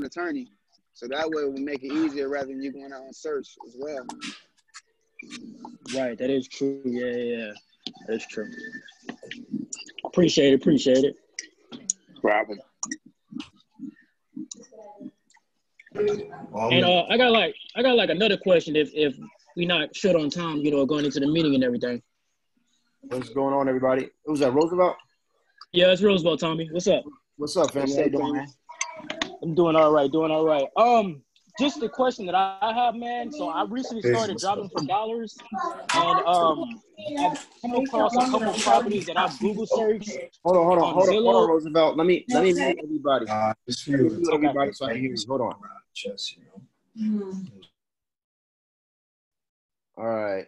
attorney. So that way it will make it easier rather than you going out and search as well. Right, that is true. Yeah. That is true. Appreciate it. Problem. And I got like another question if we not short on time, going into the meeting and everything. What's going on, everybody? Who's that, Roosevelt? Yeah, it's Roosevelt, Tommy. What's up? What's up, family? How you doing, man? I'm doing all right. Just a question that I have, man. So I recently started dropping for dollars, and I've come across a couple of properties that I've Google searched. Hold on, Roosevelt. Let me mute everybody. Everybody so I can hear you. Hold on. All right.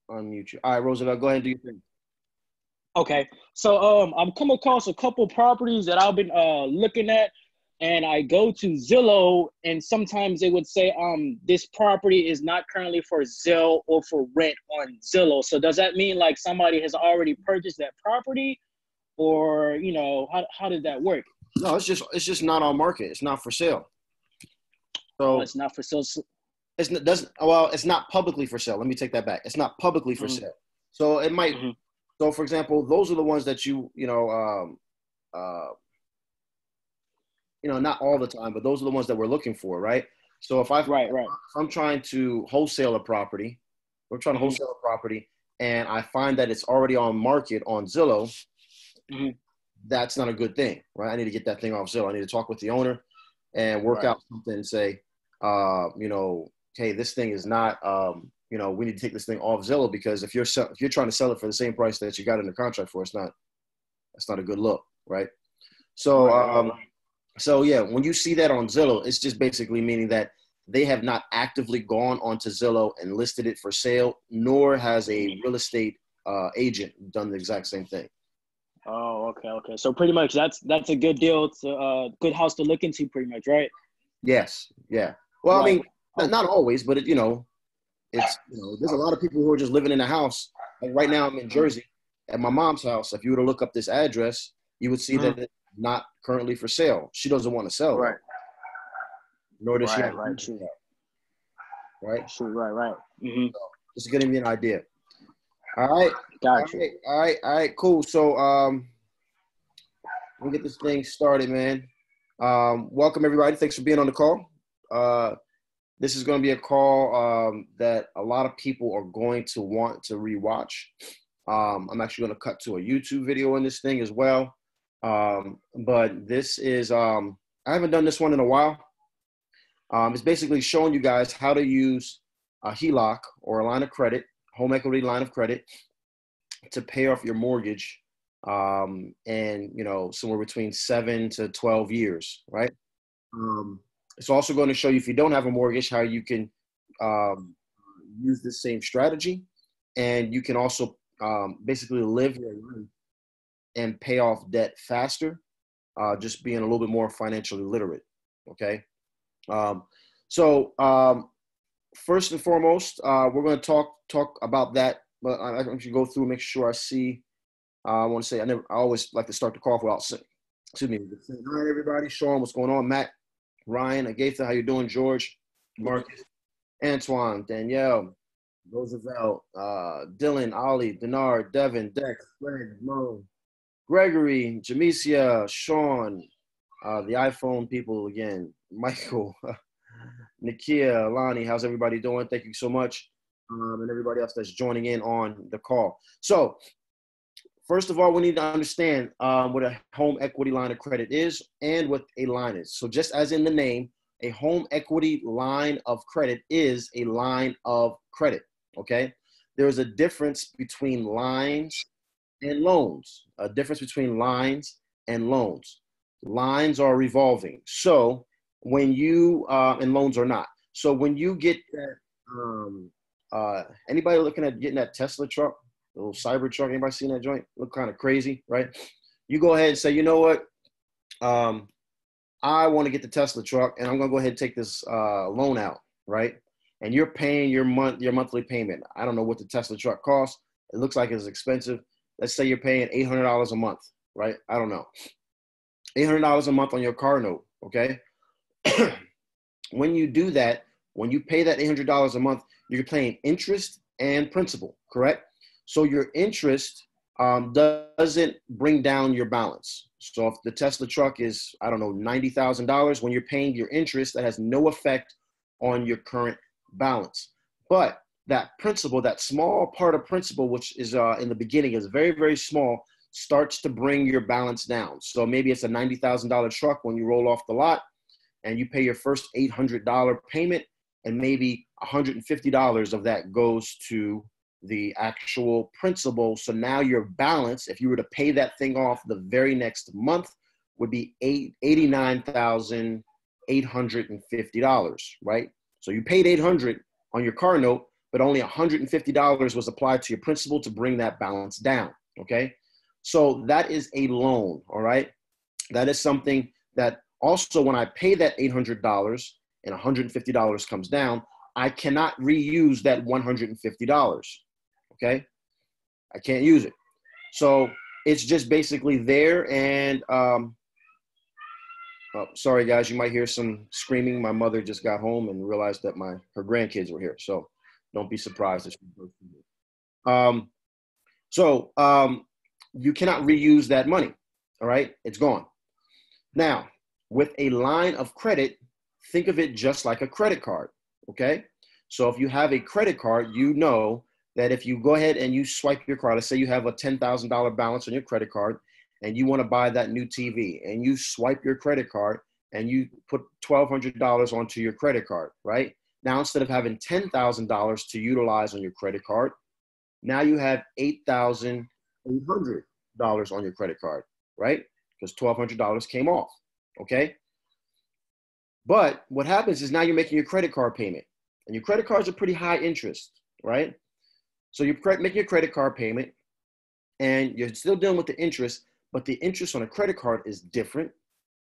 Unmute you. All right, Roosevelt, go ahead and do your thing. Okay. So I've come across a couple properties that I've been looking at, and I go to Zillow, and sometimes they would say this property is not currently for sale or for rent on Zillow. So does that mean like somebody has already purchased that property, or how did that work? No, it's just not on market. It's not for sale. So it's not for sale. It's not publicly for sale. Let me take that back. It's not publicly for sale. So it might. So for example, those are the ones that not all the time, but those are the ones that we're looking for, right? So if I'm trying to wholesale a property, and I find that it's already on market on Zillow, that's not a good thing, right? I need to get that thing off Zillow. I need to talk with the owner and work out something and say, hey, this thing is not, we need to take this thing off Zillow, because if you're trying to sell it for the same price that you got in the contract for, that's not a good look, right? So, So yeah, when you see that on Zillow, it's just basically meaning that they have not actively gone onto Zillow and listed it for sale, nor has a real estate agent done the exact same thing. Oh, okay. So pretty much that's a good deal. It's a good house to look into, pretty much, right? Yes. Yeah. Well, I mean, not always, but it's there's a lot of people who are just living in a house. Like right now, I'm in Jersey at my mom's house. If you were to look up this address, you would see that it's not currently for sale. She doesn't want to sell, right? Nor does she. Right. Mm-hmm. So just getting me an idea. All right. Gotcha. All right. Cool. So we'll get this thing started, man. Welcome everybody. Thanks for being on the call. This is going to be a call that a lot of people are going to want to rewatch. I'm actually going to cut to a YouTube video in this thing as well. But this is, I haven't done this one in a while. It's basically showing you guys how to use a HELOC, or a line of credit, home equity line of credit, to pay off your mortgage, and, somewhere between 7 to 12 years, right? It's also going to show you, if you don't have a mortgage, how you can use the same strategy, and you can also basically live your life and pay off debt faster, just being a little bit more financially literate, okay? So first and foremost, we're going to talk about that, but I should go through and make sure I see. I want to say I always like to start the call without saying, hi everybody, Sean, what's going on? Matt, Ryan, Agatha, how you doing? George, Marcus, Antoine, Danielle, Roosevelt, Dylan, Ollie, Denard, Devin, Dex, Greg, Mo, Gregory, Jamesia, Sean, the iPhone people again, Michael, Nakia, Lonnie, how's everybody doing? Thank you so much. And everybody else that's joining in on the call. So first of all, we need to understand what a home equity line of credit is and what a line is. So just as in the name, a home equity line of credit is a line of credit, okay? There's a difference between lines and loans, Lines are revolving. So when you, and loans are not. So when you get that, anybody looking at getting that Tesla truck, the little cyber truck, anybody seen that joint? Look kind of crazy, right? You go ahead and say, you know what? I want to get the Tesla truck, and I'm going to go ahead and take this loan out, right? And you're paying your monthly payment. I don't know what the Tesla truck costs. It looks like it's expensive. Let's say you're paying $800 a month, right? I don't know. $800 a month on your car note, okay? when you do that, when you pay that $800 a month, you're paying interest and principal, correct? So your interest doesn't bring down your balance. So if the Tesla truck is, I don't know, $90,000, when you're paying your interest, that has no effect on your current balance. But that principal, that small part of principal, which is in the beginning is very, very small, starts to bring your balance down. So maybe it's a $90,000 truck when you roll off the lot and you pay your first $800 payment, and maybe $150 of that goes to the actual principal. So now your balance, if you were to pay that thing off the very next month, would be $89,850, right? So you paid $800 on your car note, but only $150 was applied to your principal to bring that balance down, okay? So that is a loan, all right? That is something that also when I pay that $800 and $150 comes down, I cannot reuse that $150, okay? I can't use it. So it's just basically there. And oh, sorry guys, you might hear some screaming. My mother just got home and realized that her grandkids were here. So don't be surprised if she goes through this. You cannot reuse that money, all right? It's gone. Now, with a line of credit, think of it just like a credit card, okay? So if you have a credit card, you know that if you go ahead and you swipe your card, let's say you have a $10,000 balance on your credit card and you want to buy that new TV, and you swipe your credit card and you put $1,200 onto your credit card, right? Now, instead of having $10,000 to utilize on your credit card, now you have $8,800 on your credit card, right? Because $1,200 came off, okay? But what happens is now you're making your credit card payment, and your credit cards are pretty high interest, right? So you're making your credit card payment and you're still dealing with the interest, but the interest on a credit card is different.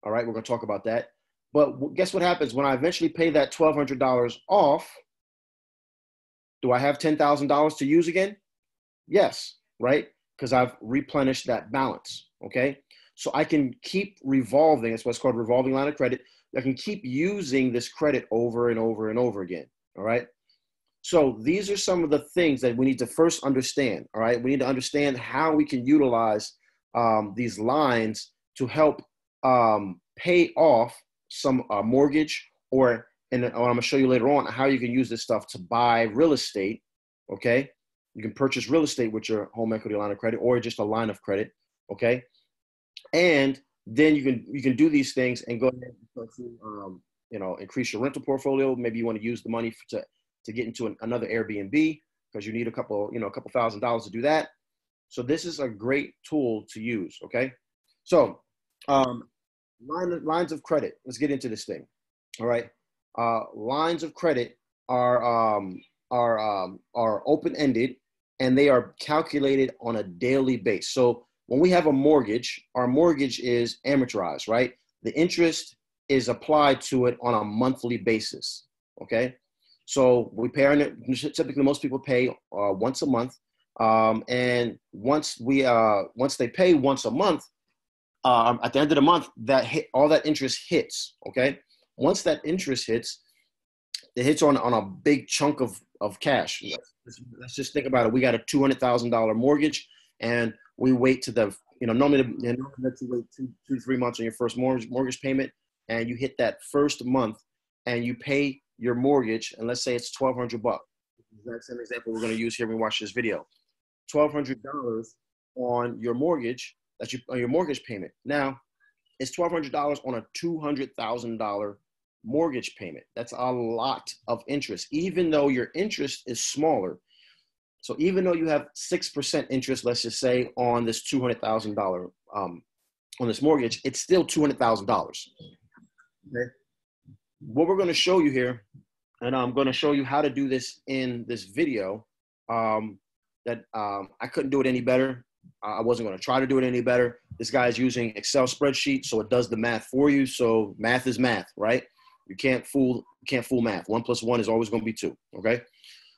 All right, we're going to talk about that. But guess what happens when I eventually pay that $1,200 off? Do I have $10,000 to use again? Yes, right? Because I've replenished that balance, okay? So I can keep revolving. That's what's called revolving line of credit. I can keep using this credit over and over and over again, all right? So these are some of the things that we need to first understand, all right? We need to understand how we can utilize these lines to help pay off some mortgage, or and I'm going to show you later on how you can use this stuff to buy real estate, okay? You can purchase real estate with your home equity line of credit or just a line of credit, okay? And then you can do these things and go ahead and start to increase your rental portfolio. Maybe you want to use the money to get into another Airbnb because you need a couple $1,000s to do that. So this is a great tool to use, okay? So lines of credit. Let's get into this thing, all right? Lines of credit are open-ended, and they are calculated on a daily basis. So when we have a mortgage, our mortgage is amortized, right? The interest is applied to it on a monthly basis, okay? So we pay, typically most people pay once a month. And once they pay once a month, at the end of the month, all that interest hits, okay? Once that interest hits, it hits on a big chunk of cash. Let's just think about it. We got a $200,000 mortgage, and we wait to normally you wait 2-3 months on your first mortgage payment, and you hit that first month, and you pay your mortgage, and let's say it's $1,200. That's an example we're going to use here when we watch this video. $1,200 on your mortgage, on your mortgage payment. Now, it's $1,200 on a $200,000 mortgage payment. That's a lot of interest, even though your interest is smaller. So even though you have 6% interest, let's just say on this $200,000 on this mortgage, it's still $200,000. Okay. What we're going to show you here, and I'm going to show you how to do this in this video. I couldn't do it any better. I wasn't going to try to do it any better. This guy is using Excel spreadsheet, so it does the math for you. So math is math, right? You can't fool math. 1 + 1 is always going to be 2. Okay.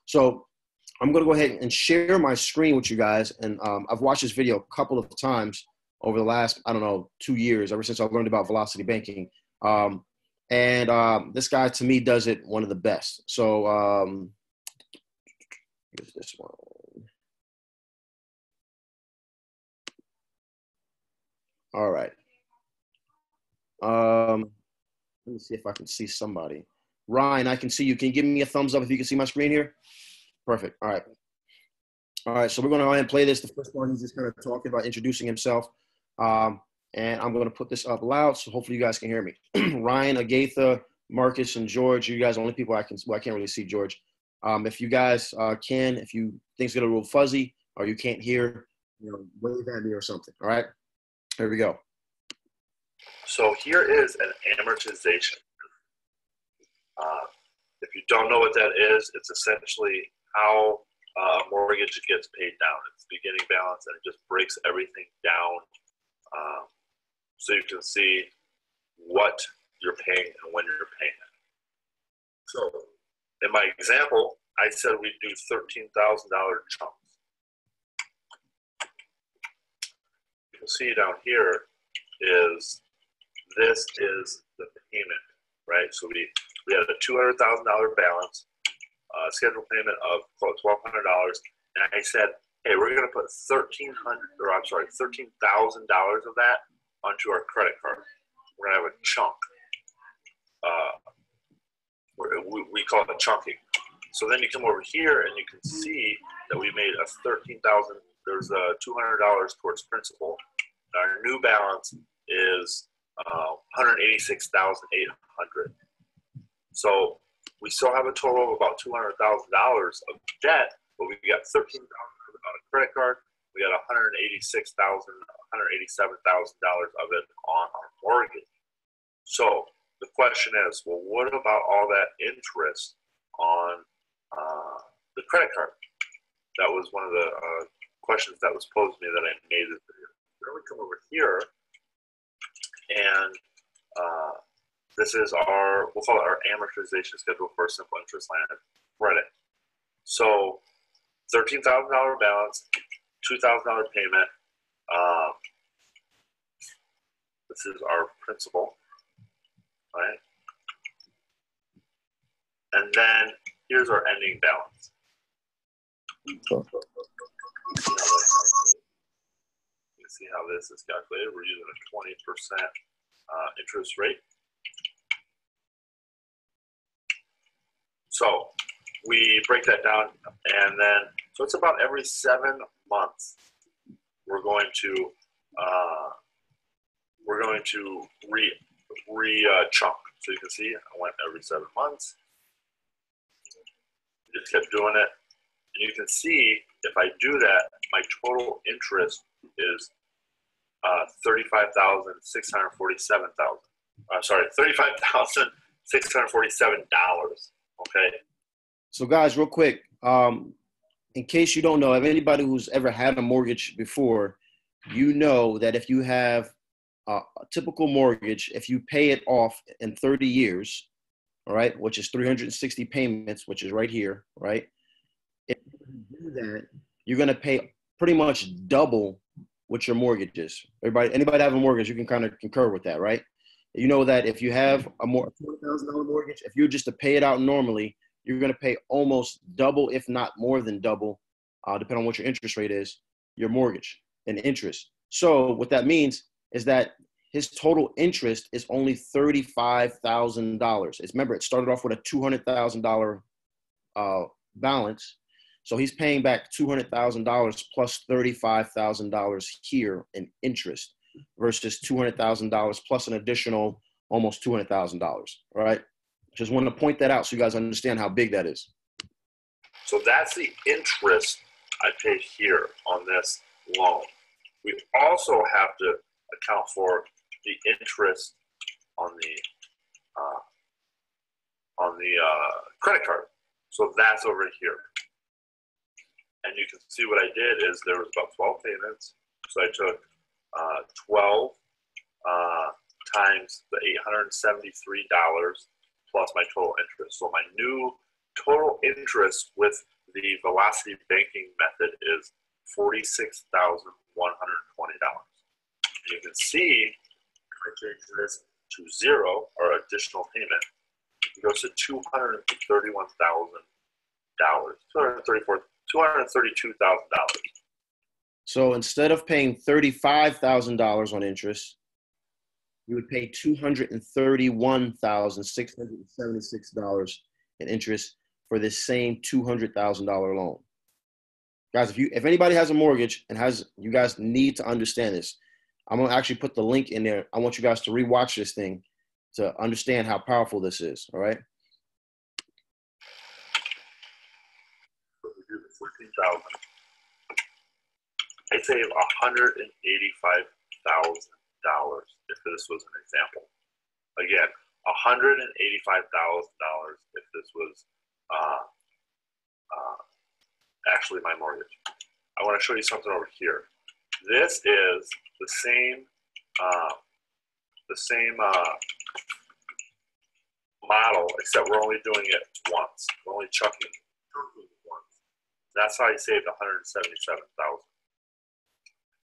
So I'm going to go ahead and share my screen with you guys. And I've watched this video a couple of times over the last, 2 years, ever since I learned about velocity banking. And this guy, to me, does it one of the best. So here's this one. All right. Let me see if I can see somebody. Ryan, I can see you. Can you give me a thumbs up if you can see my screen here? Perfect. All right. All right. So we're going to go ahead and play this. The first one, he's just kind of talking about introducing himself. And I'm going to put this up loud, so hopefully you guys can hear me. Ryan, Agatha, Marcus, and George, you guys are the only people I can't really see George. If you guys can, if you things get a little fuzzy or you can't hear, wave at me or something. All right. Here we go. So here is an amortization. If you don't know what that is, it's essentially how a mortgage gets paid down. It's beginning balance, and it just breaks everything down so you can see what you're paying and when you're paying it. So in my example, I said we'd do $13,000 chunks. You can see down here is this is the payment, right? So we had a $200,000 balance, scheduled payment of $1,200, and I said, hey, we're going to put $13,000 of that onto our credit card. We're going to have a chunk. We call it chunking. So then you come over here and you can see that we made a $13,000. There's $200 towards principal. Our new balance is $186,800. So we still have a total of about $200,000 of debt, but we got $13,000 on a credit card. We got $187,000 of it on our mortgage. So the question is, well, what about all that interest on the credit card? That was one of the questions that was posed to me that I made this video. Then we come over here, and this is we'll call it our amortization schedule for a simple interest line of credit. So $13,000 balance, $2,000 payment. This is our principal, right? And then here's our ending balance. You can see how this is calculated. We're using a 20% interest rate. So we break that down, and then so it's about every 7 months we're going to chunk. So you can see I went every 7 months. Just kept doing it, and you can see if I do that, my total interest is $35,647. Okay. So guys, real quick, in case you don't know, if anybody who's ever had a mortgage before, you know that if you have a typical mortgage, if you pay it off in 30 years, all right, which is 360 payments, which is right here, right? If you do that, you're going to pay pretty much double what your mortgage is. Anybody have a mortgage, you can kind of concur with that, right? You know that if you have a $20,000 mortgage, if you're just to pay it out normally, you're going to pay almost double, if not more than double, depending on what your interest rate is, your mortgage and interest. So what that means is that his total interest is only $35,000. Remember, it started off with a $200,000 balance. So he's paying back $200,000 plus $35,000 here in interest versus $200,000 plus an additional almost $200,000, right? Just want to point that out so you guys understand how big that is. So that's the interest I paid here on this loan. We also have to account for the interest on the credit card. So that's over here. And you can see what I did is there was about 12 payments. So I took 12 times the $873 plus my total interest. So my new total interest with the velocity banking method is $46,120. You can see, if I change this to zero, or additional payment, it goes to $232,000. So instead of paying $35,000 on interest, you would pay $231,676 in interest for this same $200,000 loan. Guys, if anybody has a mortgage and you guys need to understand this, I'm gonna actually put the link in there. I want you guys to rewatch this thing to understand how powerful this is. All right. I'd save $185,000 if this was an example. Again, $185,000 if this was actually my mortgage. I want to show you something over here. This is the same model, except we're only doing it once. We're only chucking once. That's how I saved $177,000.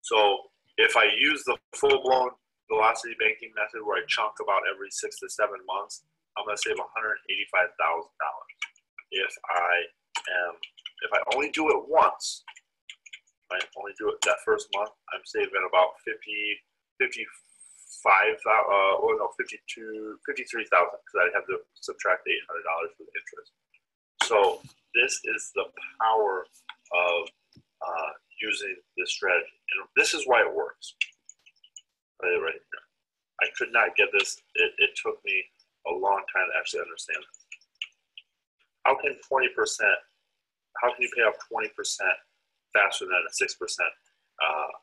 So if I use the full-blown velocity banking method where I chunk about every 6 to 7 months, I'm going to save $185,000. If I only do it once, I only do it that first month, I'm saving about $53,000 because I have to subtract $800 for the interest. So this is the power of using this strategy, and this is why it works. Right here. I could not get this. It took me a long time to actually understand this. How can you pay off 20% faster than a 6%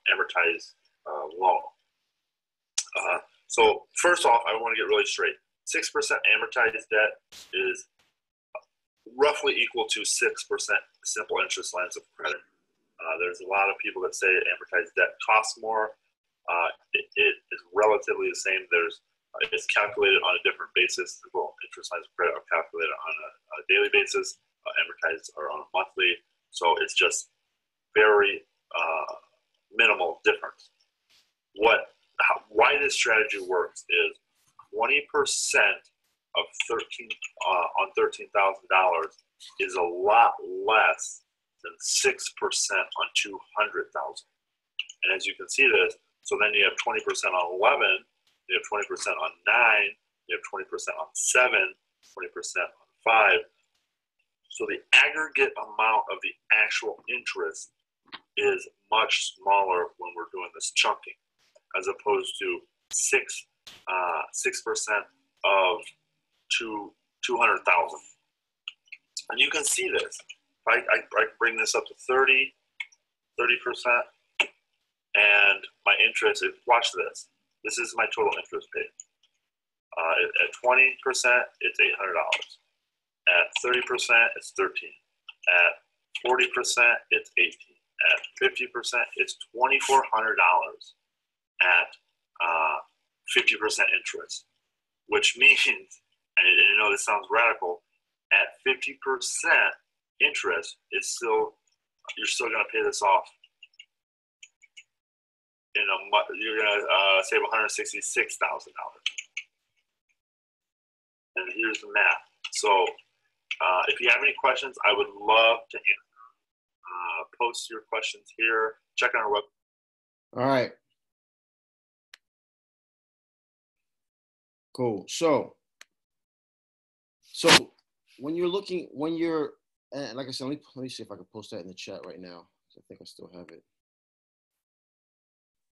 amortized loan? So first off, I want to get really straight. 6% amortized debt is roughly equal to 6% simple interest lines of credit. There's a lot of people that say amortized debt costs more. It is relatively the same. It's calculated on a different basis. Simple interest lines of credit are calculated on a daily basis. Amortized are on a monthly. So it's just very minimal difference. Why this strategy works is 20% of $13,000 is a lot less than 6% on $200,000. And as you can see this, so then you have 20% on 11, you have 20% on 9, you have 20% on 7, 20% on 5. So the aggregate amount of the actual interest is much smaller when we're doing this chunking, as opposed to 6% of 200,000. And you can see this. I bring this up to 30%, and my interest is, watch this. This is my total interest paid. At 20%, it's $800. At 30%, it's 13. At 40%, it's 18. At 50%, it's $2,400 at 50% interest, which means, and you know this sounds radical, at 50% interest, you're still going to pay this off in a month. You're going to save $166,000. And here's the math. So if you have any questions, I would love to answer. Post your questions here. Check on our website. All right. Cool. So when you're, and like I said, let me see if I can post that in the chat right now. I think I still have it.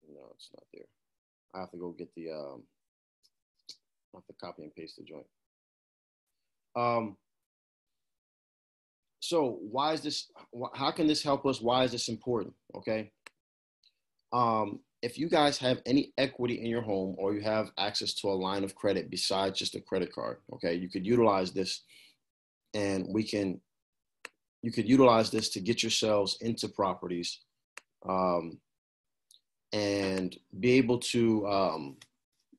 No, it's not there. I have to go get the, I have to copy and paste the joint. So why is this, how can this help us? Why is this important? Okay. If you guys have any equity in your home, or you have access to a line of credit besides just a credit card, okay, you could utilize this, and you could utilize this to get yourselves into properties, and be able to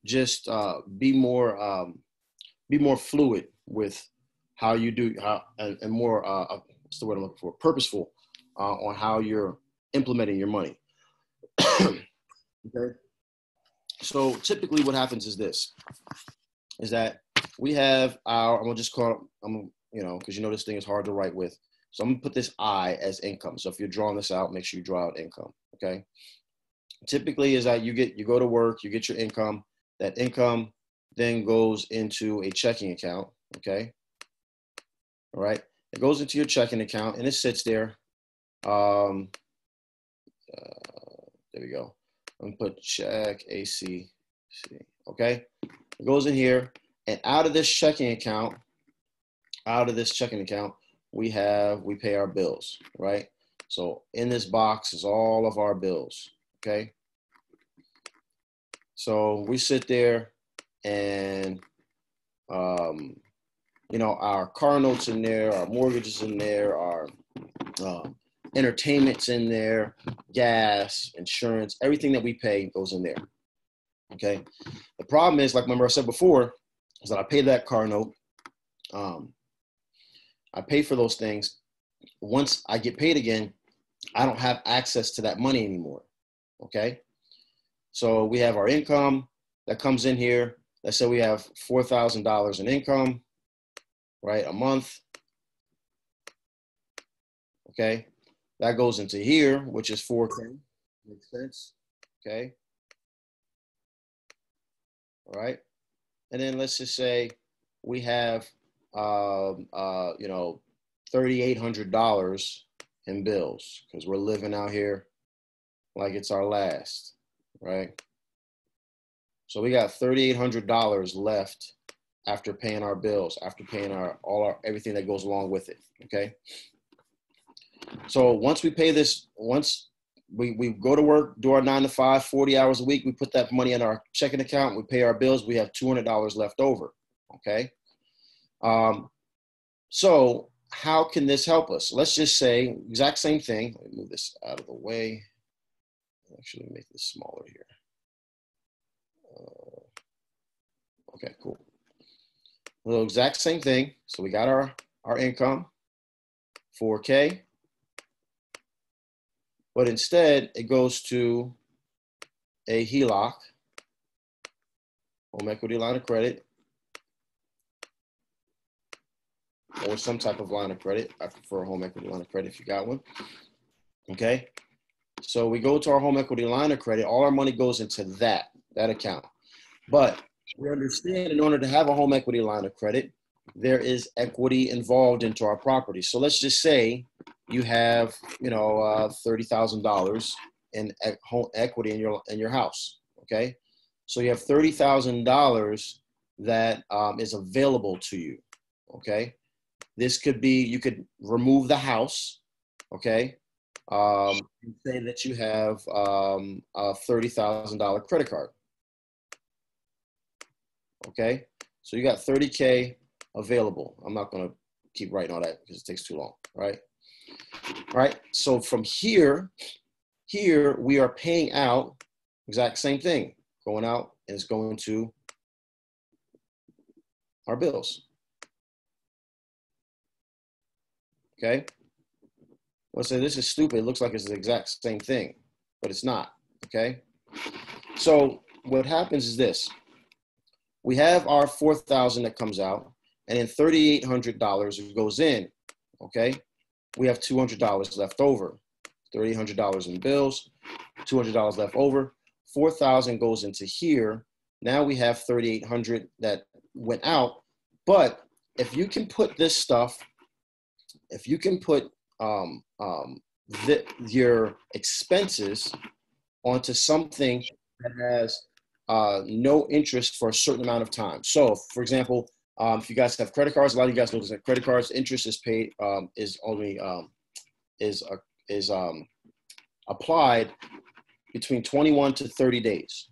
just be more fluid with how you do, and more, what's the word I'm looking for? Purposeful on how you're implementing your money. Okay. So typically what happens is this, is that we have our, I'm gonna just call it, because this thing is hard to write with. So I'm gonna put this I as income. So if you're drawing this out, make sure you draw out income, okay? Typically is that you go to work, you get your income, that income then goes into a checking account, okay? All right, it goes into your checking account and it sits there. There we go. I'm gonna put check ACC, okay? It goes in here, and out of this checking account, we pay our bills, right? So in this box is all of our bills, okay? So we sit there and, our car notes in there, our mortgages in there, our entertainment's in there, gas, insurance, everything that we pay goes in there, okay? The problem is, like remember I said before, is that I pay that car note. I pay for those things. Once I get paid again, I don't have access to that money anymore, okay? So we have our income that comes in here. Let's say we have $4,000 in income, right, a month, okay? That goes into here, which is $4,000. Makes sense, okay? All right, and then let's just say we have, $3,800 in bills because we're living out here like it's our last, right? So we got $3,800 left after paying our bills, after paying everything that goes along with it, okay? So once we pay this, once we go to work, do our 9 to 5, 40 hours a week, we put that money in our checking account, we pay our bills, we have $200 left over, okay? So how can this help us? Let's just say exact same thing. Let me move this out of the way. Actually, make this smaller here. Okay, cool. The exact same thing. So we got our income, $4K, but instead it goes to a HELOC, home equity line of credit, or some type of line of credit. I prefer a home equity line of credit if you got one. Okay. So we go to our home equity line of credit. All our money goes into that account. But we understand in order to have a home equity line of credit, there is equity involved into our property. So let's just say you have, $30,000 in home equity in your house. Okay. So you have $30,000 that is available to you. Okay. This could be, you could remove the house, okay? And say that you have a $30,000 credit card, okay? So you got $30K available. I'm not gonna keep writing all that because it takes too long, right? All right, so from here we are paying out exact same thing, going out and it's going to our bills. Okay, let's say this is stupid. It looks like it's the exact same thing, but it's not, okay? So what happens is this. We have our $4,000 that comes out, and then $3,800 goes in, okay? We have $200 left over. $3,800 in bills, $200 left over. $4,000 goes into here. Now we have $3,800 that went out, but if you can put this stuff, if you can put your expenses onto something that has no interest for a certain amount of time. So, for example, if you guys have credit cards, a lot of you guys know that credit cards interest is paid is applied between 21 to 30 days.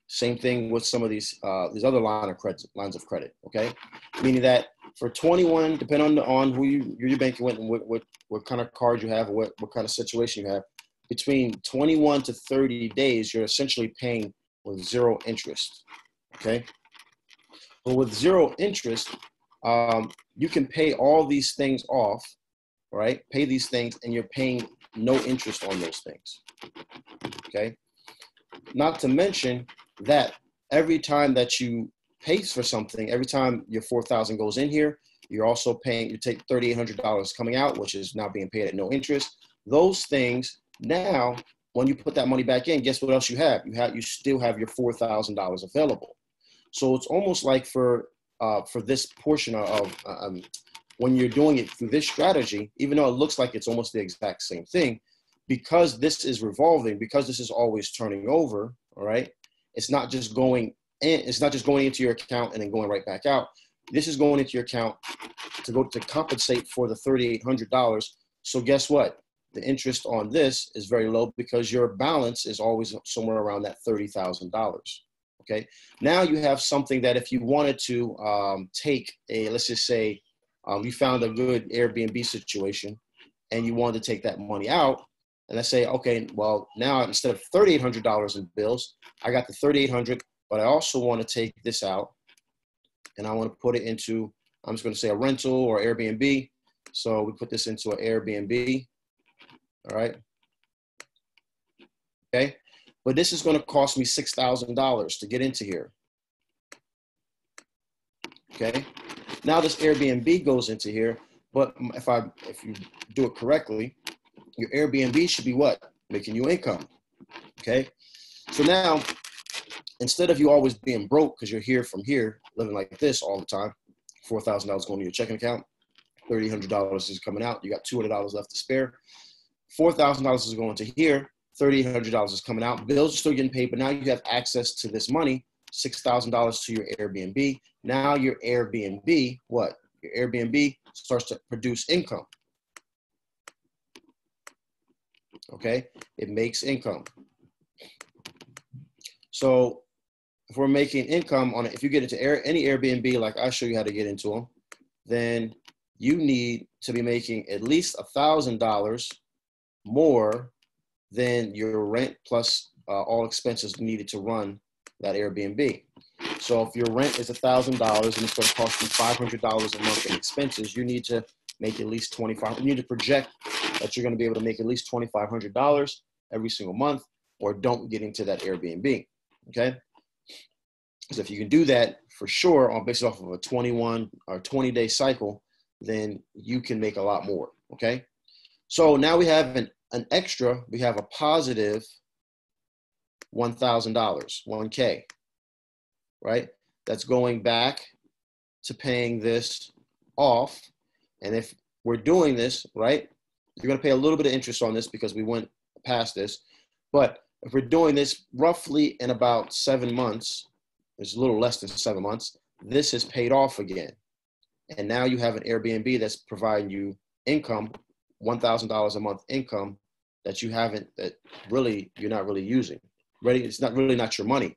Same thing with some of these other lines of credit. Okay, meaning that for 21, depending on who you're banking with and what kind of card you have or what kind of situation you have, between 21 to 30 days, you're essentially paying with zero interest. Okay, but with zero interest, you can pay all these things off, right? Pay these things, and you're paying no interest on those things. Okay. not to mention that every time that you pay for something, every time your $4,000 goes in here, you're also paying, you take $3,800 coming out, which is now being paid at no interest. Those things now, when you put that money back in, guess what else you have? You still have your $4,000 available. So it's almost like for this portion of when you're doing it through this strategy, even though it looks like it's almost the exact same thing, because this is revolving, because this is always turning over, all right? It's not just going in, it's not just going into your account and then going right back out. This is going into your account to compensate for the $3,800. So guess what? The interest on this is very low because your balance is always somewhere around that $30,000. Okay. Now you have something that if you wanted to take let's just say you found a good Airbnb situation and you wanted to take that money out, and let's say, okay, well, now instead of $3,800 in bills, I got the $3,800, but I also want to take this out and I want to put it into, I'm just going to say a rental or Airbnb. So we put this into an Airbnb. All right. Okay. But this is going to cost me $6,000 to get into here. Okay. Now this Airbnb goes into here, but if you do it correctly, your Airbnb should be what? Making you income. Okay. So now, instead of you always being broke because you're here from here, living like this all the time, $4,000 going to your checking account, $3,800 is coming out. You got $200 left to spare. $4,000 is going to here. $3,800 is coming out. Bills are still getting paid, but now you have access to this money, $6,000 to your Airbnb. Now your Airbnb, what? Your Airbnb starts to produce income. Okay, it makes income. So if we're making income on it, if you get into any Airbnb, like I show you how to get into them, then you need to be making at least $1,000 more than your rent plus all expenses needed to run that Airbnb. So if your rent is $1,000 and it's going to cost you $500 a month in expenses, you need to make at least $2,500. You need to project that you're going to be able to make at least $2,500 every single month, or don't get into that Airbnb. Okay. Because if you can do that for sure, based off of a 21 or 20-day cycle, then you can make a lot more. Okay. So now we have an extra, we have a positive $1,000, 1K, right? That's going back to paying this off. And if we're doing this, right, you're going to pay a little bit of interest on this because we went past this. But if we're doing this roughly in about 7 months, it's a little less than 7 months, this is paid off again. And now you have an Airbnb that's providing you income, $1,000 a month income that you haven't, that really, you're not really using. Ready? It's not really not your money.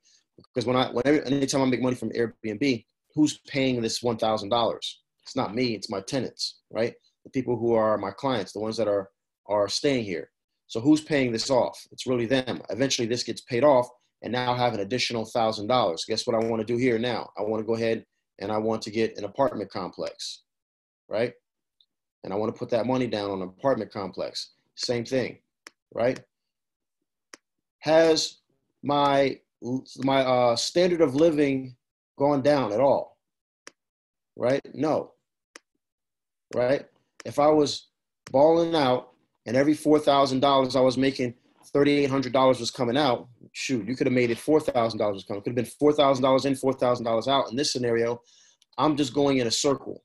Because anytime I make money from Airbnb, who's paying this $1,000? It's not me, it's my tenants, right? The people who are my clients, the ones that are staying here. So who's paying this off? It's really them. Eventually this gets paid off and now I have an additional $1,000. Guess what I want to do here now? I want to go ahead and I want to get an apartment complex, right? And I want to put that money down on an apartment complex. Same thing, right? Has my standard of living gone down at all? Right? No. Right? If I was balling out and every $4,000 I was making, $3,800 was coming out, shoot, you could have made it $4,000 was coming. It could have been $4,000 in, $4,000 out. In this scenario, I'm just going in a circle.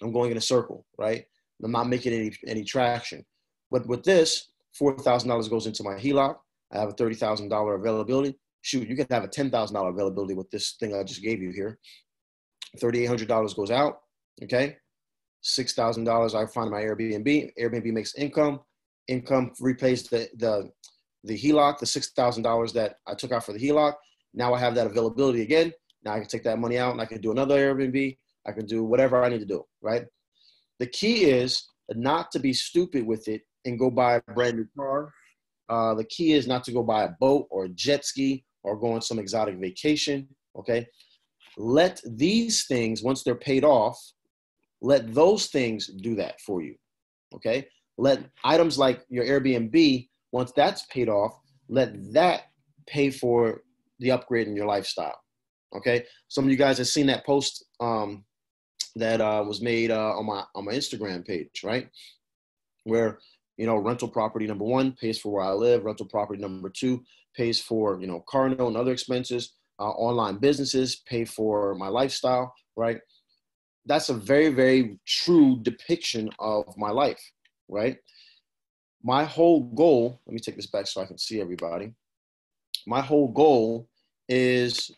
I'm going in a circle, right? I'm not making any traction. But with this, $4,000 goes into my HELOC. I have a $30,000 availability. Shoot, you could have a $10,000 availability with this thing I just gave you here. $3,800 goes out, okay? $6,000 I find my Airbnb. Airbnb makes income. Income repays the HELOC, the $6,000 that I took out for the HELOC. Now I have that availability again. Now I can take that money out and I can do another Airbnb. I can do whatever I need to do, right? The key is not to be stupid with it and go buy a brand new car. The key is not to go buy a boat or a jet ski or go on some exotic vacation, okay? Let these things, once they're paid off, let those things do that for you, okay? Let items like your Airbnb, once that's paid off, let that pay for the upgrade in your lifestyle. Okay. Some of you guys have seen that post that was made on my Instagram page, right? Where, rental property number 1 pays for where I live. Rental property number 2 pays for, car note and other expenses. Online businesses pay for my lifestyle, right? That's a very, very true depiction of my life, right? My whole goal, let me take this back so I can see everybody. My whole goal is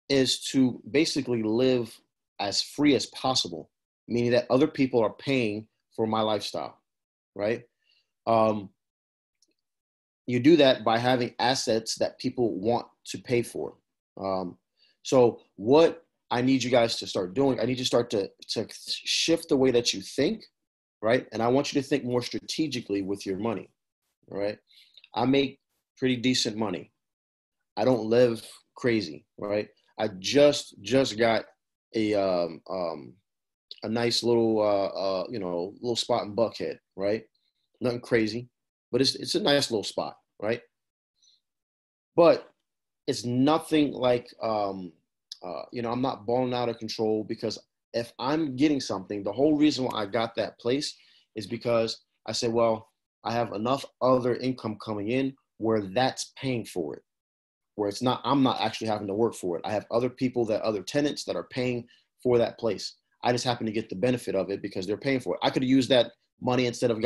to basically live as free as possible, meaning that other people are paying for my lifestyle, right? You do that by having assets that people want to pay for. So what I need you guys to start doing, I need you to start to shift the way that you think, right? And I want you to think more strategically with your money, all right? I make pretty decent money. I don't live crazy, right? I just got a nice little little spot in Buckhead, right? Nothing crazy, but it's a nice little spot, right? But it's nothing like I'm not balling out of control, because if I'm getting something, the whole reason why I got that place is because I said, well, I have enough other income coming in where that's paying for it, where I'm not actually having to work for it. I have other tenants that are paying for that place. I just happen to get the benefit of it because they're paying for it. I could have used that money instead of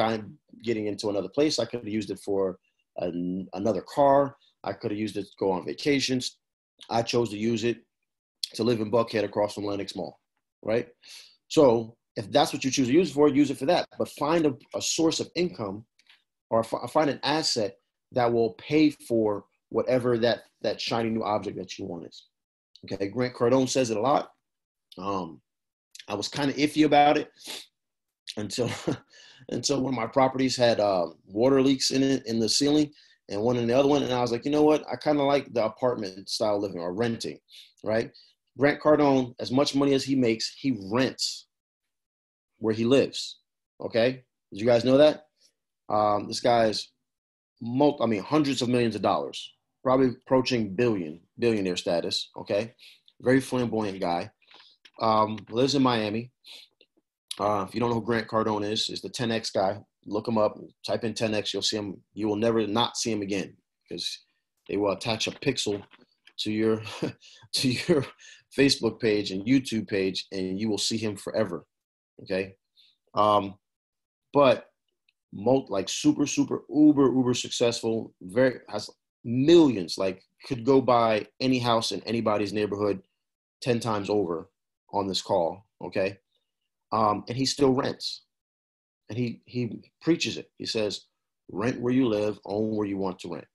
getting into another place. I could have used it for another car. I could have used it to go on vacations. I chose to use it to live in Buckhead across from Lenox Mall, right? So if that's what you choose to use it for, use it for that. But find a source of income, or find an asset that will pay for whatever that shiny new object that you want is. Okay, Grant Cardone says it a lot. I was kind of iffy about it until one of my properties had water leaks in it, in the ceiling, and one in the other one. And I was like, you know what? I kind of like the apartment style living, or renting, right? Grant Cardone, as much money as he makes, he rents where he lives. Okay, did you guys know that? This guy's hundreds of millions of dollars, probably approaching billionaire status. Okay, very flamboyant guy. Lives in Miami. If you don't know who Grant Cardone is the 10X guy. Look him up. Type in 10X. You'll see him. You will never not see him again, because they will attach a pixel to your to your Facebook page and YouTube page, and you will see him forever. Okay, but super uber successful. Has millions. Like, could go buy any house in anybody's neighborhood 10 times over on this call. Okay, and he still rents. And he preaches it. He says, rent where you live, own where you want to rent.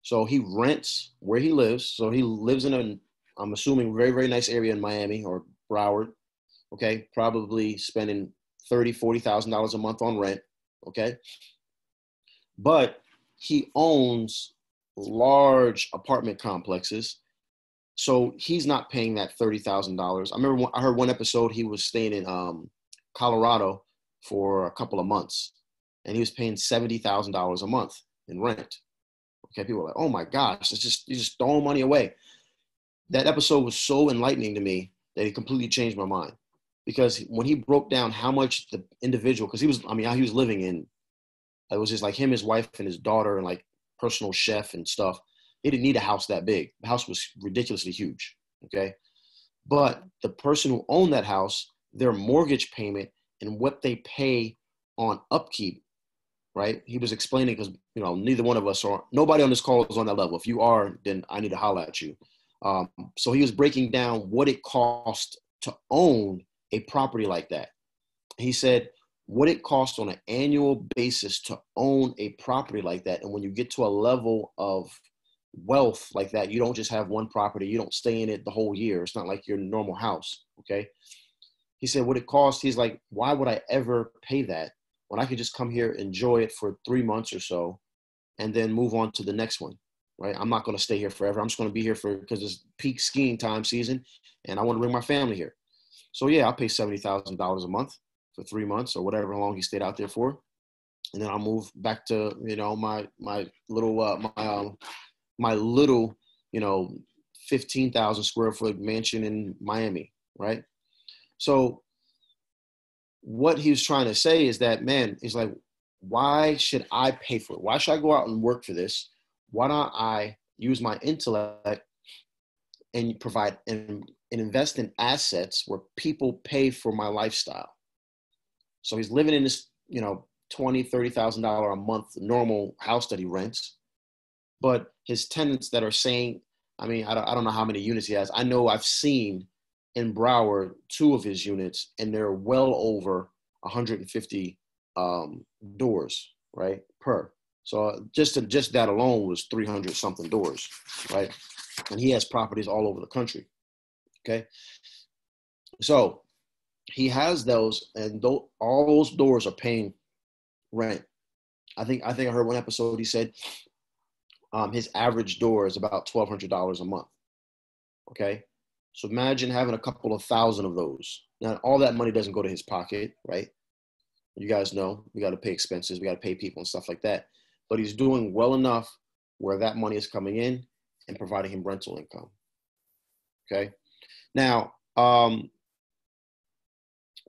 So he rents where he lives. So he lives in I'm assuming, very, very nice area in Miami or Broward. Okay, probably spending $30,000, $40,000 a month on rent. Okay, but he owns large apartment complexes. So he's not paying that $30,000. I remember I heard one episode he was staying in Colorado for a couple of months, and he was paying $70,000 a month in rent. Okay, people were like, "Oh my gosh, you're just throwing money away." That episode was so enlightening to me that it completely changed my mind, because when he broke down how much the individual, because he was living in, it was just like him, his wife, and his daughter, and like personal chef and stuff. He didn't need a house that big. The house was ridiculously huge. Okay, but the person who owned that house, their mortgage payment and what they pay on upkeep, right? He was explaining, because neither one of us nobody on this call is on that level. If you are, then I need to holler at you. So he was breaking down what it cost to own a property like that. He said what it costs on an annual basis to own a property like that. And when you get to a level of wealth like that, you don't just have one property. You don't stay in it the whole year. It's not like your normal house. Okay. He said what it costs. He's like, why would I ever pay that when I could just come here, enjoy it for 3 months or so, and then move on to the next one, right? I'm not going to stay here forever. I'm just going to be here because it's peak skiing time season, and I want to bring my family here. So yeah, I'll pay $70,000 a month for 3 months or whatever long he stayed out there for, and then I'll move back to my little my little, 15,000 square foot mansion in Miami, right? So what he was trying to say is that, man, he's like, why should I pay for it? Why should I go out and work for this? Why don't I use my intellect and provide and invest in assets where people pay for my lifestyle? So he's living in this, $20,000, $30,000 a month normal house that he rents. But his tenants that are saying, I don't know how many units he has. I know I've seen in Broward 2 of his units, and they're well over 150 doors, right, per. So just that alone was 300 something doors, right? And he has properties all over the country. Okay, so he has those, and all those doors are paying rent. I think I heard one episode he said his average door is about $1,200 a month. Okay, so imagine having a couple of thousand of those. Now, all that money doesn't go to his pocket, right? You guys know we got to pay expenses, we got to pay people and stuff like that. But he's doing well enough where that money is coming in and providing him rental income. Okay. Now,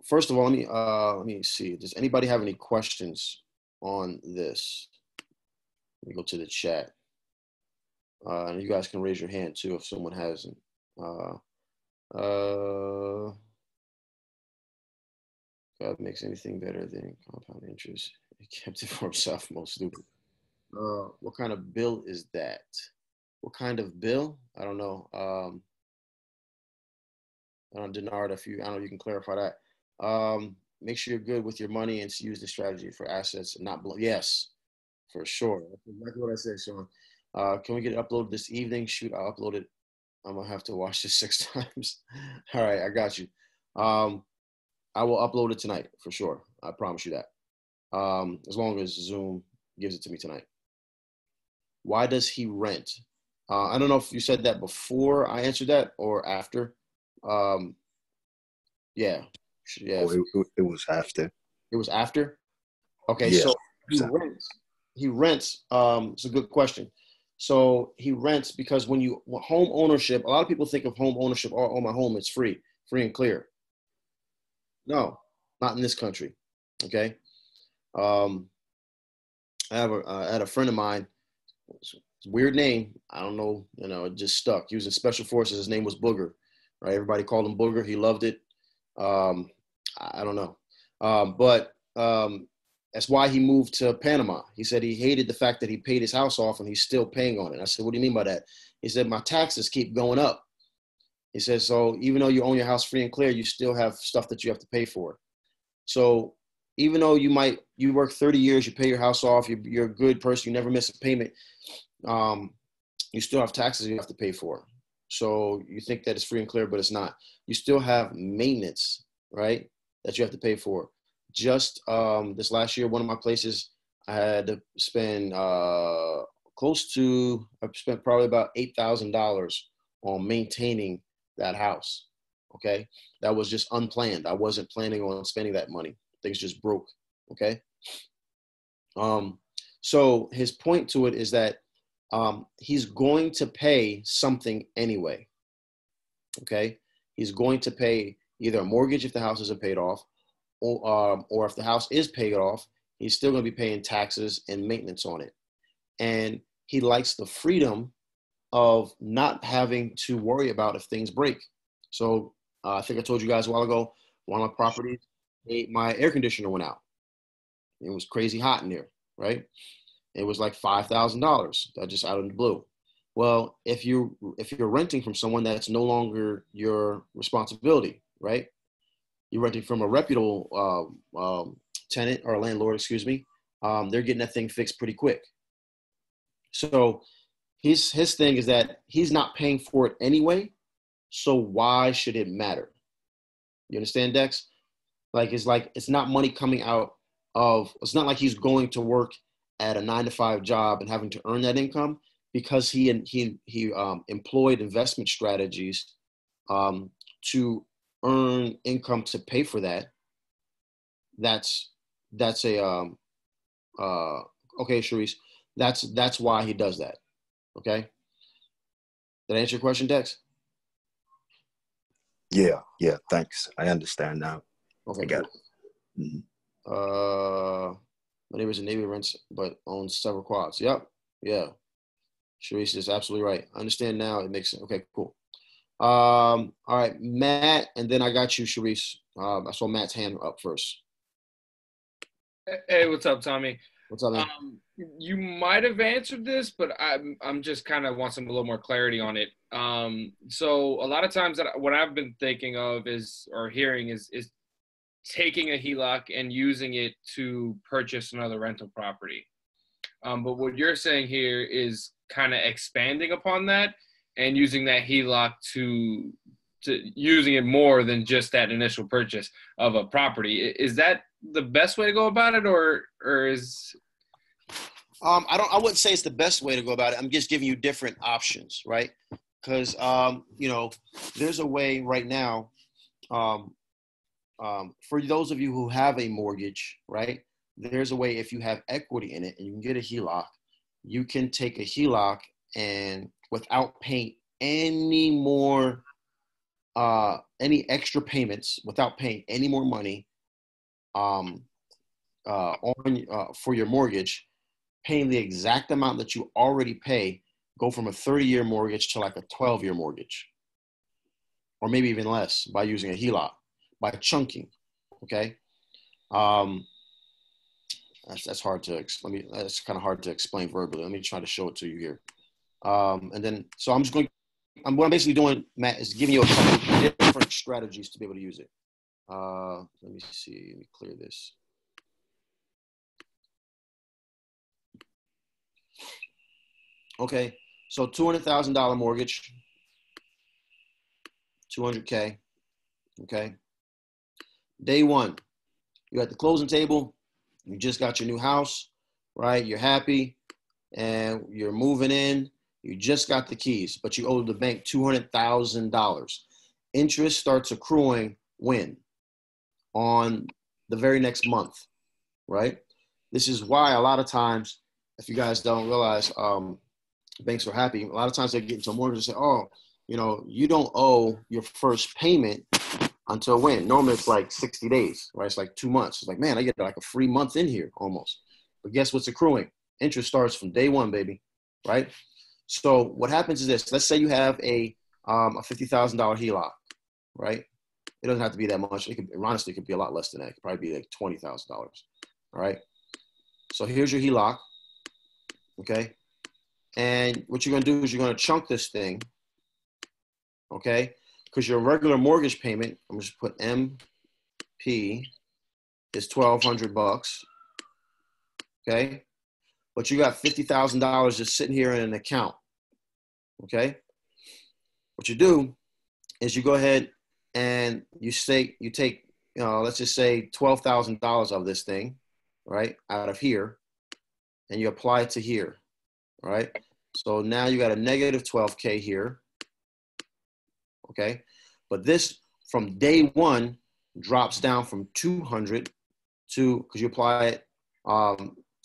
first of all, let me see. Does anybody have any questions on this? Let me go to the chat. And you guys can raise your hand too if someone hasn't. God makes anything better than compound interest. He kept it for himself, most stupid. What kind of bill is that? What kind of bill? I don't know. Denard, if you can clarify that. Make sure you're good with your money and use the strategy for assets and not blow. Yes, for sure. That's exactly what I said, Sean. Can we get it uploaded this evening? Shoot, I'll upload it. I'm gonna have to watch this 6 times. All right, I got you. I will upload it tonight for sure. I promise you that. As long as Zoom gives it to me tonight. Why does he rent? I don't know if you said that before I answered that or after. Yeah. Oh, it was after. It was after? Okay, yeah, so he rents. It's a good question. So he rents because home ownership, a lot of people think of home ownership, oh, my home is free and clear. No, not in this country. Okay. I had a friend of mine, it's a weird name. I don't know, it just stuck. He was in Special Forces. His name was Booger, right? Everybody called him Booger. He loved it. I don't know. But that's why he moved to Panama. He said he hated the fact that he paid his house off and he's still paying on it. I said, what do you mean by that? He said, my taxes keep going up. He says, so even though you own your house free and clear, you still have stuff that you have to pay for. So even though you work 30 years, you pay your house off, you're a good person, you never miss a payment, you still have taxes you have to pay for. So you think that it's free and clear, but it's not. You still have maintenance, right, that you have to pay for. Just this last year, one of my places, I had to spend I spent probably about $8,000 on maintaining that house. Okay. That was just unplanned. I wasn't planning on spending that money. Things just broke. Okay. So his point to it is that he's going to pay something anyway. Okay. He's going to pay either a mortgage if the house isn't paid off, or if the house is paid off, he's still going to be paying taxes and maintenance on it. And he likes the freedom of not having to worry about if things break. So I think I told you guys a while ago, one of my properties, my air conditioner went out. It was crazy hot in there, right? It was like $5,000, just out of the blue. Well, if you're renting from someone, that's no longer your responsibility, right? You're renting from a reputable tenant or a landlord, excuse me. They're getting that thing fixed pretty quick. So his thing is that he's not paying for it anyway. So why should it matter? You understand, Dex? It's not money coming out of. It's not like he's going to work at a 9-to-5 job and having to earn that income, because he employed investment strategies to earn income to pay for that. That's a okay, Sharice. That's why he does that. Okay. Did I answer your question, Dex? Yeah. Thanks. I understand now. Okay, I got cool. it. Mm-hmm. My neighbor's a neighbor rents but owns several quads. Yep. Yeah. Sharice is absolutely right. I understand now. It makes sense. Okay, cool. All right, Matt, and then I got you, Sharice. I saw Matt's hand up first. Hey, what's up, Tommy? What's up, man? You might have answered this, but I'm just kind of want a little more clarity on it. So a lot of times what I've been thinking of is taking a HELOC and using it to purchase another rental property. But what you're saying here is kind of expanding upon that and using that HELOC to using it more than just that initial purchase of a property. Is that the best way to go about it, or is? I wouldn't say it's the best way to go about it. I'm just giving you different options, right? Because there's a way right now. For those of you who have a mortgage, right? There's a way if you have equity in it and you can get a HELOC, you can take a HELOC and without paying any more, any extra payments, without paying any more money for your mortgage, paying the exact amount that you already pay, go from a 30-year mortgage to like a 12-year mortgage, or maybe even less by using a HELOC, by chunking, okay? That's hard to that's kind of hard to explain verbally. Let me try to show it to you here. And then, so what I'm basically doing, Matt, is giving you a couple different strategies to be able to use it. Let me see, let me clear this. Okay, so $200,000 mortgage, 200K, okay? Day one, you're at the closing table, you just got your new house, right? You're happy, and you're moving in, you just got the keys, but you owe the bank $200,000. Interest starts accruing when? On the very next month, right? This is why a lot of times, if you guys don't realize, banks are happy. A lot of times they get into a mortgage and say, oh, you don't owe your first payment until when? Normally it's like 60 days, right? It's like 2 months. It's like, man, I get like a free month in here almost. But guess what's accruing? Interest starts from day one, baby, right? So what happens is this. Let's say you have a $50,000 HELOC, right? It doesn't have to be that much. Honestly, it could be a lot less than that. It could probably be like $20,000, all right? So here's your HELOC, okay? And what you're going to do is you're going to chunk this thing, okay? Because your regular mortgage payment, I'm just put MP, is $1,200, okay? But you got $50,000 just sitting here in an account, okay? What you do is you go ahead and you take, let's just say $12,000 of this thing, right, out of here, and you apply it to here, all right? So now you got a negative 12K here, okay? But this, from day one, drops down from 200 to, because you apply it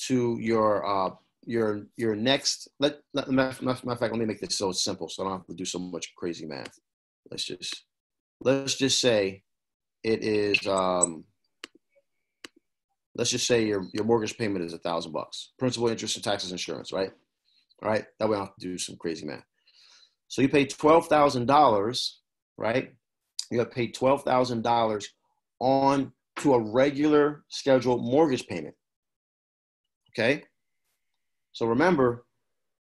to your next, matter of fact, let me make this so simple so I don't have to do so much crazy math. Let's just say it is, let's just say your mortgage payment is $1,000, principal, interest, and taxes, insurance, right? All right, that way I don't have to do some crazy math. So you pay $12,000, right? You have to pay $12,000 on to a regular scheduled mortgage payment, okay? So remember,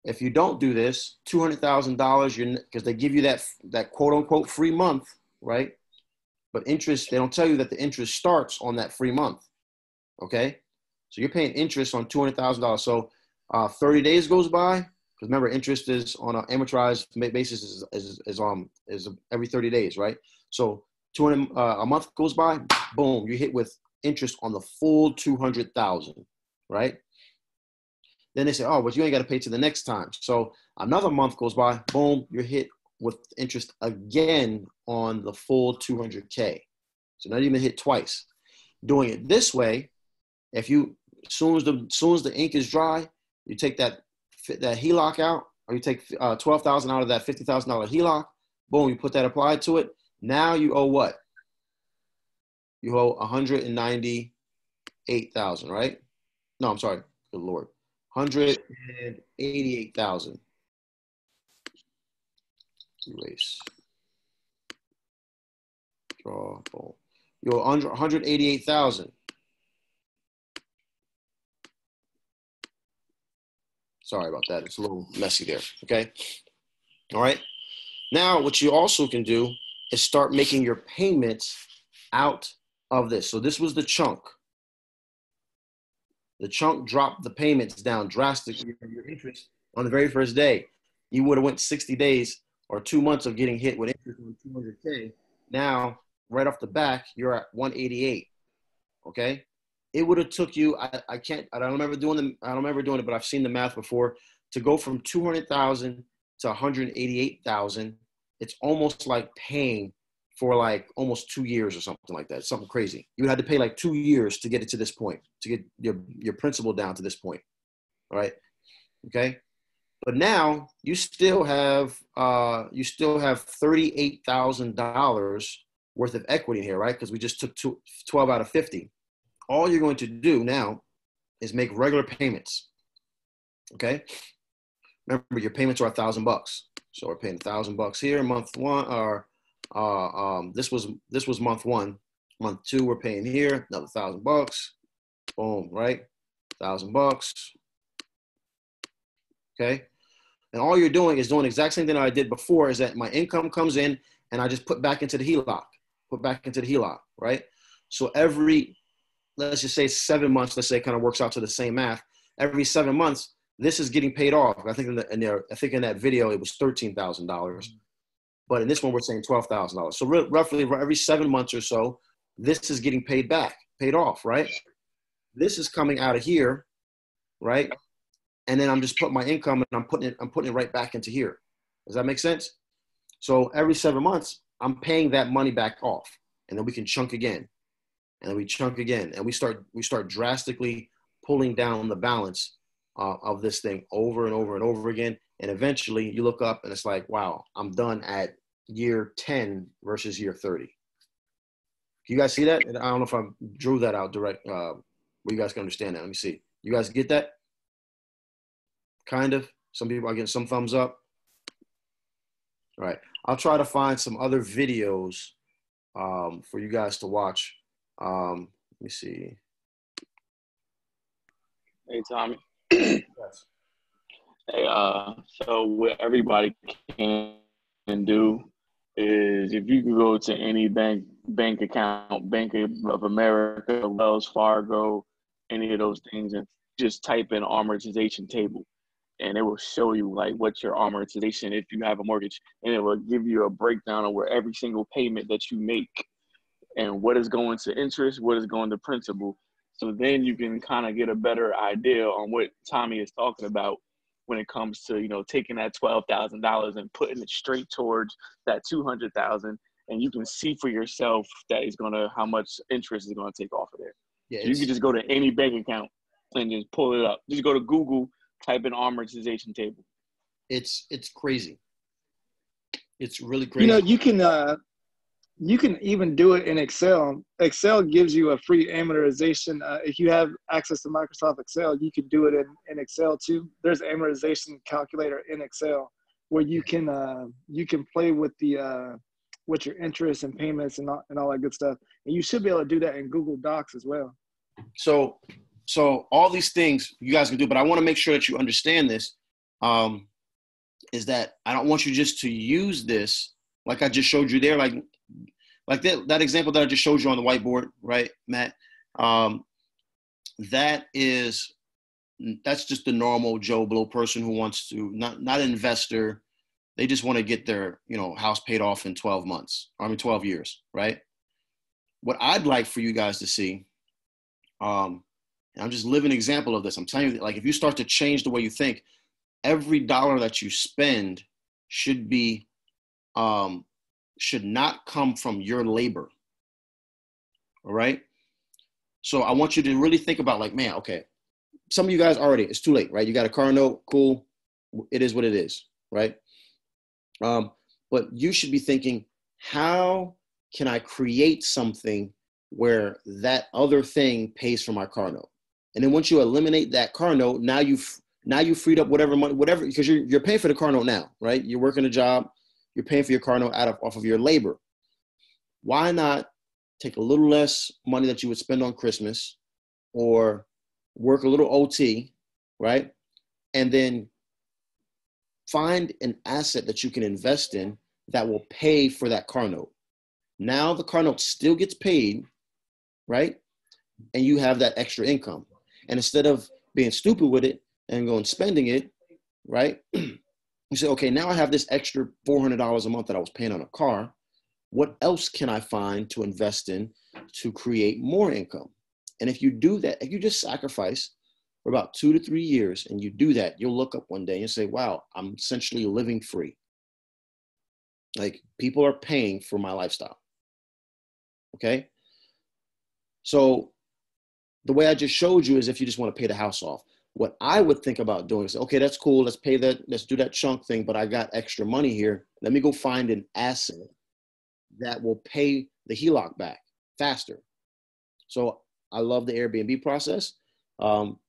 if you don't do this, $200,000, because they give you that quote unquote free month, right? But interest, they don't tell you that the interest starts on that free month, okay? So you're paying interest on $200,000. So 30 days goes by, because remember, interest is on an amortized basis is every 30 days, right? So a month goes by, boom, you hit with interest on the full $200,000, right? Then they say, oh, but you ain't got to pay to the next time. So another month goes by, boom, you're hit with interest again on the full 200K. So not even hit twice. Doing it this way, if you, as soon as the ink is dry, you take that HELOC out, or you take $12,000 out of that $50,000 HELOC. Boom, you put that applied to it. Now you owe what? You owe $198,000, right? No, I'm sorry. Good Lord. $188,000. Erase. Draw. Boom. You owe $188,000. Sorry about that. It's a little messy there. Okay. All right. Now, what you also can do is start making your payments out of this. So this was the chunk. The chunk dropped the payments down drastically from your interest on the very first day. You would have went 60 days or 2 months of getting hit with interest on 200K. Now, right off the back, you're at 188. Okay. It would have took you, I don't remember doing it, but I've seen the math before, to go from 200,000 to 188,000. It's almost like paying for like almost 2 years or something like that. It's something crazy. You had to pay like 2 years to get it to this point, to get your principal down to this point. All right. Okay. But now you still have $38,000 worth of equity in here, right? Because we just took 12 out of 50. All you're going to do now is make regular payments. Okay. Remember, your payments are $1,000. So we're paying $1,000 here, month one, or this was month one. Month two, we're paying here another $1,000. Boom, right? $1,000. Okay. And all you're doing is doing the exact same thing that I did before, is that my income comes in and I just put back into the HELOC, right? So every, let's just say 7 months, let's say it kind of works out to the same math. Every 7 months, this is getting paid off. I think in that video, it was $13,000. But in this one, we're saying $12,000. So roughly every 7 months or so, this is getting paid off, right? This is coming out of here, right? And then I'm just putting my income and I'm putting it right back into here. Does that make sense? So every 7 months, I'm paying that money back off, and then we can chunk again, and then we chunk again, and we start drastically pulling down the balance of this thing over and over and over again. And eventually you look up and it's like, wow, I'm done at year 10 versus year 30. You guys see that? And I don't know if I drew that out direct, where you guys can understand that. Let me see. You guys get that? Kind of. Some people are getting some thumbs up. All right. I'll try to find some other videos for you guys to watch. Let me see. Hey, Tommy. Yes. Hey, so what everybody can do is, if you can go to any bank account, Bank of America, Wells Fargo, any of those things, and just type in amortization table, and it will show you like what's your amortization if you have a mortgage, and it will give you a breakdown of where every single payment that you make and what is going to interest, what is going to principal. So then you can kind of get a better idea on what Tommy is talking about when it comes to, you know, taking that $12,000 and putting it straight towards that $200,000, and you can see for yourself that is how much interest is gonna take off of there. Yeah, so you can just go to any bank account and just pull it up. Just go to Google, type in amortization table. It's crazy. It's really crazy. You know, you can even do it in Excel. Excel gives you a free amortization. If you have access to Microsoft Excel, you can do it in Excel too. There's an amortization calculator in Excel where you can play with with your interest and payments and all that good stuff. And you should be able to do that in Google Docs as well. So all these things you guys can do, but I want to make sure that you understand this, is that I don't want you just to use this like I just showed you there, like that example that I just showed you on the whiteboard, right, Matt? That's just the normal Joe Blow person who wants to, not an investor. They just want to get their, house paid off in 12 years, right? What I'd like for you guys to see, and I'm just living example of this. I'm telling you, like, if you start to change the way you think, every dollar that you spend should not come from your labor. All right. So I want you to really think about, like, man, okay, some of you guys already, it's too late, right? You got a car note, cool. it is what it is, right? But you should be thinking, how can I create something where that other thing pays for my car note? And then once you eliminate that car note, now you've freed up whatever money, whatever, because you're paying for the car note now, right? You're working a job, you're paying for your car note off of your labor. Why not take a little less money that you would spend on Christmas or work a little OT, right? And then find an asset that you can invest in that will pay for that car note. Now the car note still gets paid, right? And you have that extra income. And instead of being stupid with it and going spending it, right? You say, okay, now I have this extra $400 a month that I was paying on a car. What else can I find to invest in to create more income? And if you do that, if you just sacrifice for about 2 to 3 years and you do that, you'll look up one day and say, wow, I'm essentially living free. Like, people are paying for my lifestyle. Okay. So the way I just showed you is if you just want to pay the house off. What I would think about doing is, okay, that's cool. Let's pay that. Let's do that chunk thing. But I got extra money here. Let me go find an asset that will pay the HELOC back faster. So I love the Airbnb process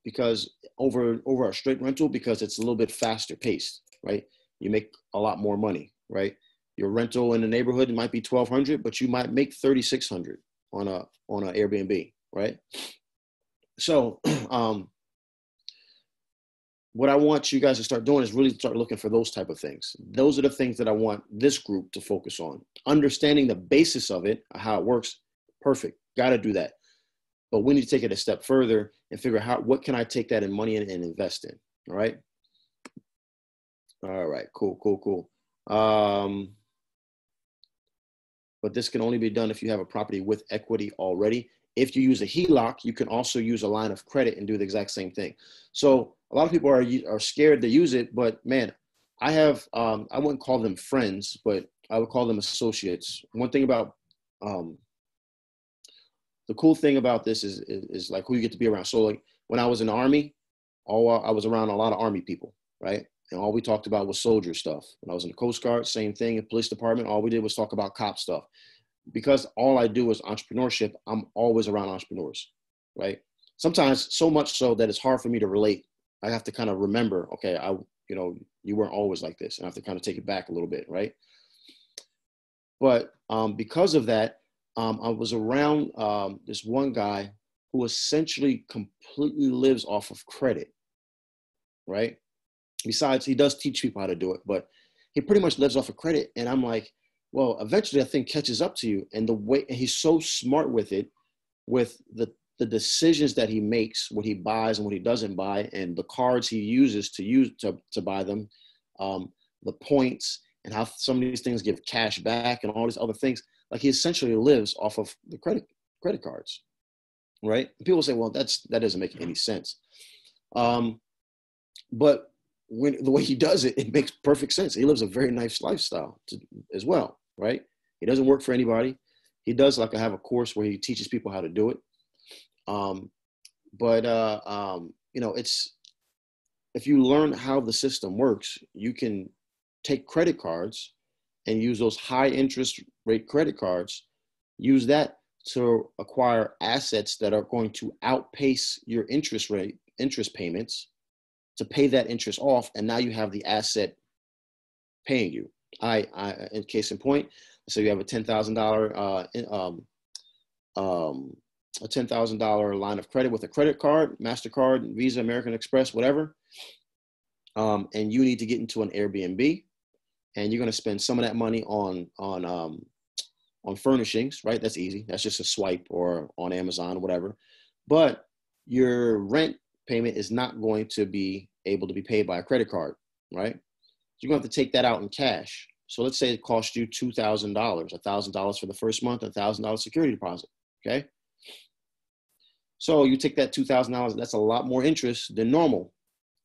because over a straight rental, because it's a little bit faster paced, right? You make a lot more money, right? Your rental in the neighborhood might be $1,200, but you might make $3,600 on a Airbnb, right? So what I want you guys to start doing is really start looking for those type of things. Those are the things that I want this group to focus on. Understanding the basis of it, how it works, perfect. Got to do that. But we need to take it a step further and figure out what can I take that in money and invest in. All right. All right. Cool. But this can only be done if you have a property with equity already. If you use a HELOC, you can also use a line of credit and do the exact same thing. So a lot of people are scared to use it, but man, I have, I wouldn't call them friends, but I would call them associates. One thing about, the cool thing about this is like who you get to be around. So like when I was in the Army, I was around a lot of Army people, right? And all we talked about was soldier stuff. When I was in the Coast Guard, same thing. In police department, all we did was talk about cop stuff. Because all I do is entrepreneurship, I'm always around entrepreneurs, right? Sometimes so much so that it's hard for me to relate. I have to kind of remember, okay, you weren't always like this. And I have to kind of take it back a little bit, right? But because of that, I was around this one guy who essentially completely lives off of credit, right? Besides, he does teach people how to do it, but he pretty much lives off of credit. And I'm like, well, eventually that thing catches up to you. And he's so smart with it, with the decisions that he makes, what he buys and what he doesn't buy, and the cards he uses to buy them, the points, and how some of these things give cash back and all these other things. Like, he essentially lives off of the credit cards, right? And people say, well, that doesn't make any sense. But the way he does it, it makes perfect sense. He lives a very nice lifestyle as well, right? He doesn't work for anybody. He does, like, I have a course where he teaches people how to do it. It's, if you learn how the system works, you can take credit cards and use those high interest rate credit cards, use that to acquire assets that are going to outpace your interest payments, to pay that interest off, and now you have the asset paying you. In case in point, so you have a $10,000 line of credit with a credit card, MasterCard, Visa, American Express, whatever, and you need to get into an Airbnb, and you're going to spend some of that money on furnishings, right? That's easy. That's just a swipe, or on Amazon, whatever. But your rent payment is not going to be able to be paid by a credit card, right? So you're going to have to take that out in cash. So let's say it cost you $2,000, $1,000 for the first month, $1,000 security deposit, okay? So you take that $2,000, that's a lot more interest than normal,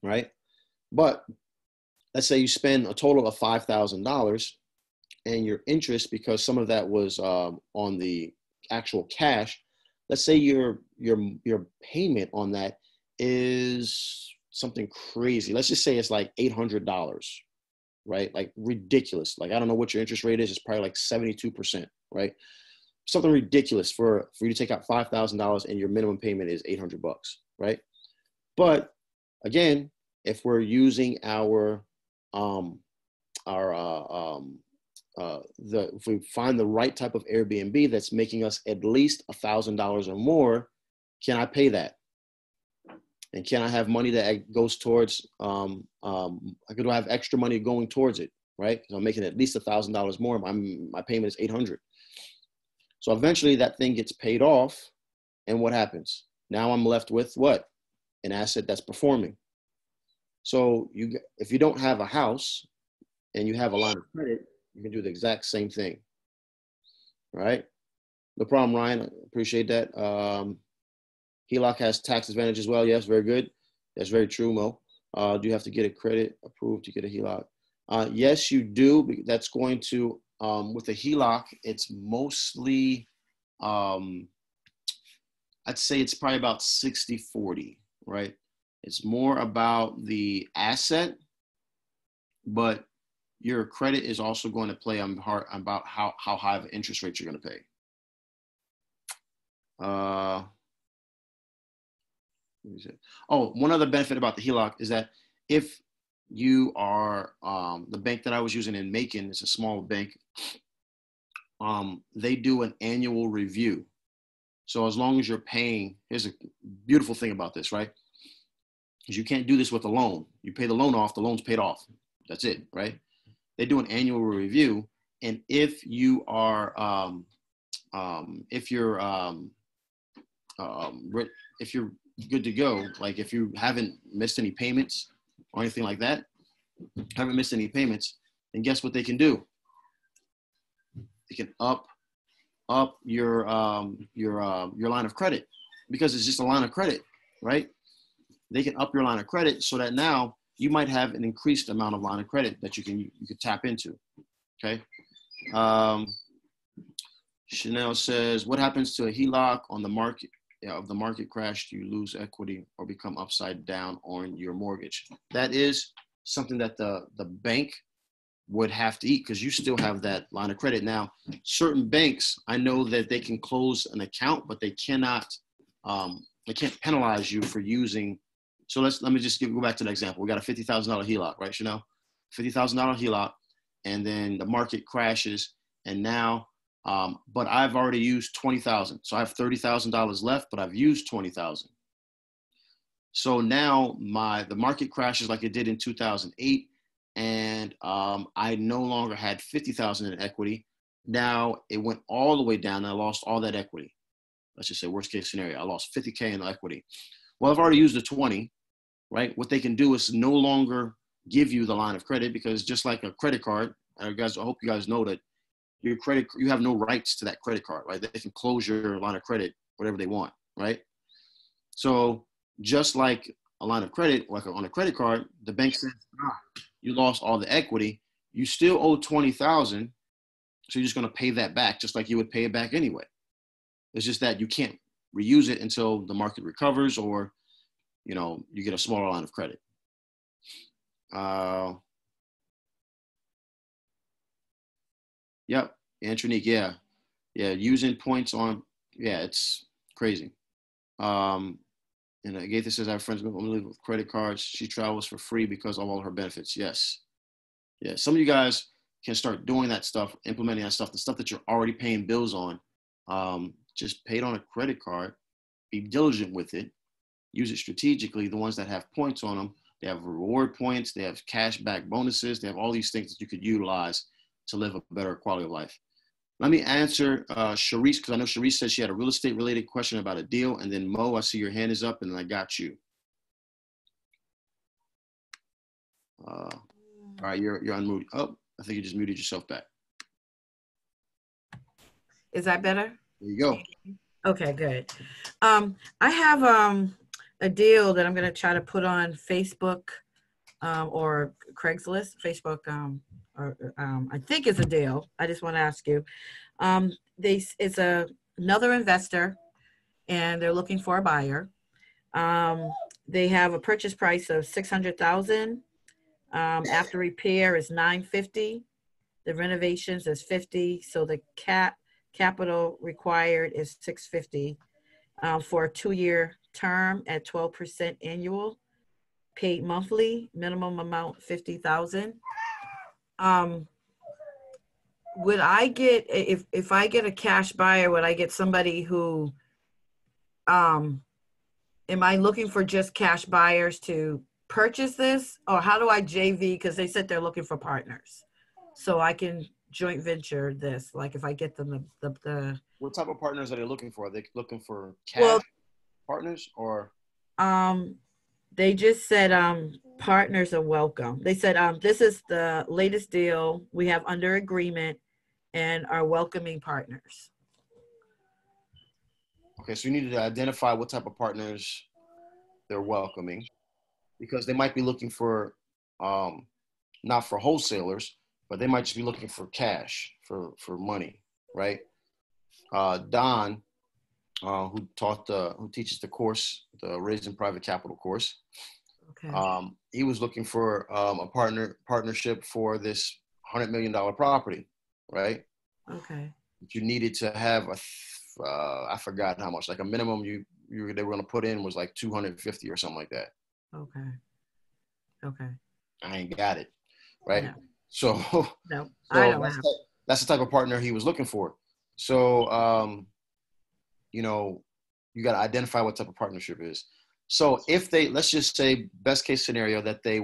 right? But let's say you spend a total of $5,000, and your interest, because some of that was on the actual cash, let's say your payment on that is something crazy. Let's just say it's like $800, right? Like ridiculous. Like, I don't know what your interest rate is. It's probably like 72%, right? Something ridiculous for you to take out $5,000 and your minimum payment is $800, right? But again, if we're using if we find the right type of Airbnb that's making us at least $1,000 or more, can I pay that? And can I have money that goes towards, I could have extra money going towards it, right? Because I'm making at least $1,000 more. My payment is $800. So eventually that thing gets paid off. And what happens? Now I'm left with what? An asset that's performing. So if you don't have a house and you have a line of credit, you can do the exact same thing, right? No problem, Ryan. I appreciate that. HELOC has tax advantage as well. Yes, very good. That's very true, Mo. Do you have to get a credit approved to get a HELOC? Yes, you do. That's going to, with a HELOC, it's mostly, I'd say it's probably about 60-40, right? It's more about the asset, but your credit is also going to play about how high of an interest rate you're going to pay. One other benefit about the HELOC is that if you are, the bank that I was using in Macon, it's a small bank, they do an annual review. So as long as you're paying, here's a beautiful thing about this, right? Because you can't do this with a loan. You pay the loan off, the loan's paid off. That's it, right? They do an annual review, and if you are, if you're good to go, like if you haven't missed any payments or anything like that, haven't missed any payments, then guess what they can do? They can up your line of credit, because it's just a line of credit, right? They can up your line of credit so that now you might have an increased amount of line of credit that you could tap into. Okay. Chanel says, what happens to a HELOC on the market? Of the market crash, do you lose equity or become upside down on your mortgage? That is something that the bank would have to eat, because you still have that line of credit. Now, certain banks, I know that they can close an account, but they cannot, they can't penalize you for using. So let me just go back to the example. We got a $50,000 HELOC, right, Chanel? $50,000 HELOC, and then the market crashes, and now, but I've already used $20,000. So I have $30,000 left, but I've used $20,000. So now the market crashes like it did in 2008, and I no longer had $50,000 in equity. Now it went all the way down, and I lost all that equity. Let's just say worst case scenario, I lost $50K in equity. Well, I've already used the 20, right? What they can do is no longer give you the line of credit, because just like a credit card, I hope you guys know that your credit, you have no rights to that credit card, right? They can close your line of credit, whatever they want, right? So just like a line of credit, like on a credit card, the bank says, you lost all the equity, you still owe $20,000, so you're just going to pay that back, just like you would pay it back anyway. It's just that you can't reuse it until the market recovers, or, you know, you get a smaller line of credit. Yep, Antronique, yeah, using points on, it's crazy. And Agatha says, I have friends with credit cards. She travels for free because of all her benefits. Yes. Yeah, some of you guys can start doing that stuff, implementing that stuff, the stuff that you're already paying bills on. Just pay it on a credit card, be diligent with it, use it strategically. The ones that have points on them, they have reward points, they have cash back bonuses, they have all these things that you could utilize to live a better quality of life. Let me answer Sharice, because I know Sharice said she had a real estate related question about a deal. And then Mo, I see your hand is up, and I got you. All right, you're unmuted. Oh, I think you just muted yourself back. Is that better? There you go. Okay, good. I have a deal that I'm going to try to put on Facebook or Craigslist. Facebook, I think it's a deal. I just want to ask you. It's another investor, and they're looking for a buyer. they have a purchase price of $600,000. After repair is $950. The renovations is $50. So the capital required is $650 for a 2-year term at 12% annual, paid monthly, minimum amount $50,000. Would I get, if I get a cash buyer, would I get somebody who, am I looking for just cash buyers to purchase this, or how do I JV? Because they said they're looking for partners, so I can joint venture this. Like if I get them the What type of partners are they looking for? Are they looking for cash partners or? They just said partners are welcome. They said this is the latest deal we have under agreement and are welcoming partners. Okay, so you need to identify what type of partners they're welcoming, because they might be looking for, not for wholesalers, but they might just be looking for cash, for money, right? Don, who teaches the course, the Raising Private Capital course. Okay. He was looking for a partnership for this $100 million property, right? Okay. But you needed to have I forgot how much, like a minimum they were going to put in was like 250 or something like that. Okay. Okay. I ain't got it, right? No. So, no, I don't have. That's the type of partner he was looking for. So, you got to identify what type of partnership is. So if let's just say best case scenario that they're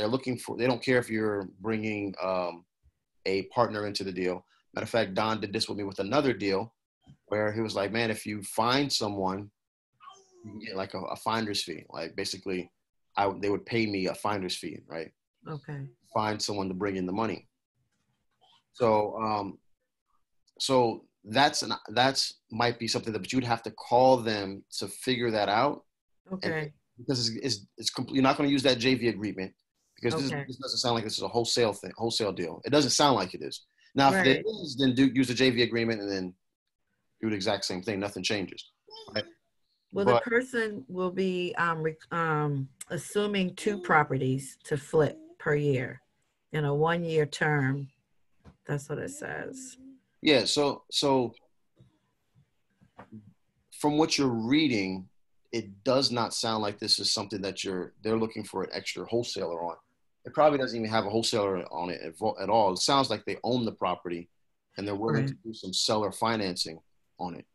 looking for, they don't care if you're bringing a partner into the deal. Matter of fact, Don did this with me with another deal where he was like, man, if you find someone, you can get like a finder's fee. Like basically they would pay me a finder's fee, right? Okay. Find someone to bring in the money. So, so that's might be something but you'd have to call them to figure that out. Okay. Because it's complete. You're not going to use that JV agreement because this doesn't sound like this is a wholesale deal. It doesn't sound like it is. Now, if it is, then use the JV agreement and then do the exact same thing. Nothing changes. Right? Well, the person will be assuming 2 properties to flip per year in a 1-year term. That's what it says. Yeah. So from what you're reading, it does not sound like this is something that they're looking for an extra wholesaler on. It probably doesn't even have a wholesaler on it at all. It sounds like they own the property and they're willing to do some seller financing on it,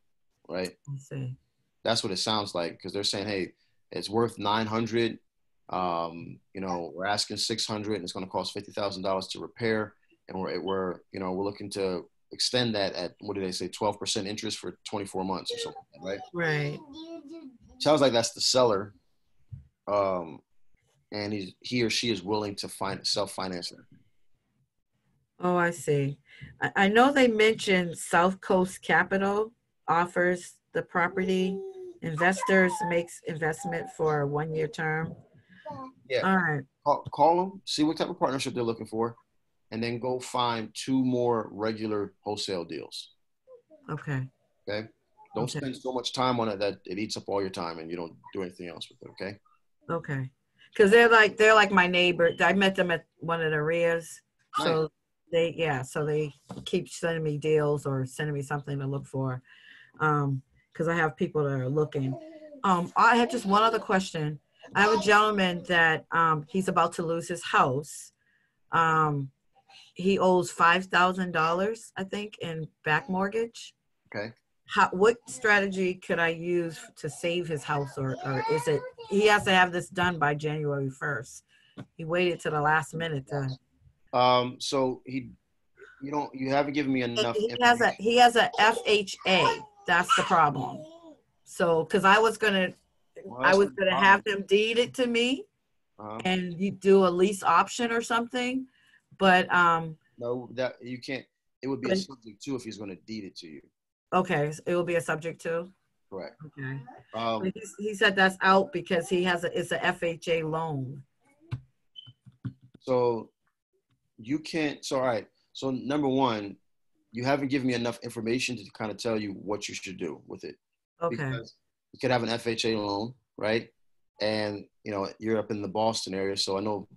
right? I see. That's what it sounds like, because they're saying, hey, it's worth $900. We're asking $600 and it's going to cost $50,000 to repair. And we're looking to extend that at, what did they say, 12% interest for 24 months or something, right? Right. Sounds like that's the seller. And he or she is willing to self-finance it. Oh, I see. I know they mentioned South Coast Capital offers the property. Investors makes investment for a 1-year term. Yeah. All right. Call them, see what type of partnership they're looking for, and then go find 2 more regular wholesale deals. Okay. Okay. Don't spend so much time on it that it eats up all your time and you don't do anything else with it. Okay. Okay. Because they're like my neighbor. I met them at one of the RIAs. So they keep sending me deals or sending me something to look for. Because I have people that are looking. I have just one other question. I have a gentleman that he's about to lose his house. He owes $5,000, I think, in back mortgage. Okay. What strategy could I use to save his house, or is it he has to have this done by January 1st? He waited to the last minute to. So you haven't given me enough. He has a FHA. That's the problem. So, because I was gonna have them deed it to me, and you do a lease option or something, but no, that you can't. It would be a subject too if he's going to deed it to you. Okay, so it will be a subject too. Correct. Okay. He said that's out because it's a FHA loan. So you can't. So all right. So number one, you haven't given me enough information to kind of tell you what you should do with it. Okay. Because you could have an FHA loan, right? and you're up in the Boston area, so I know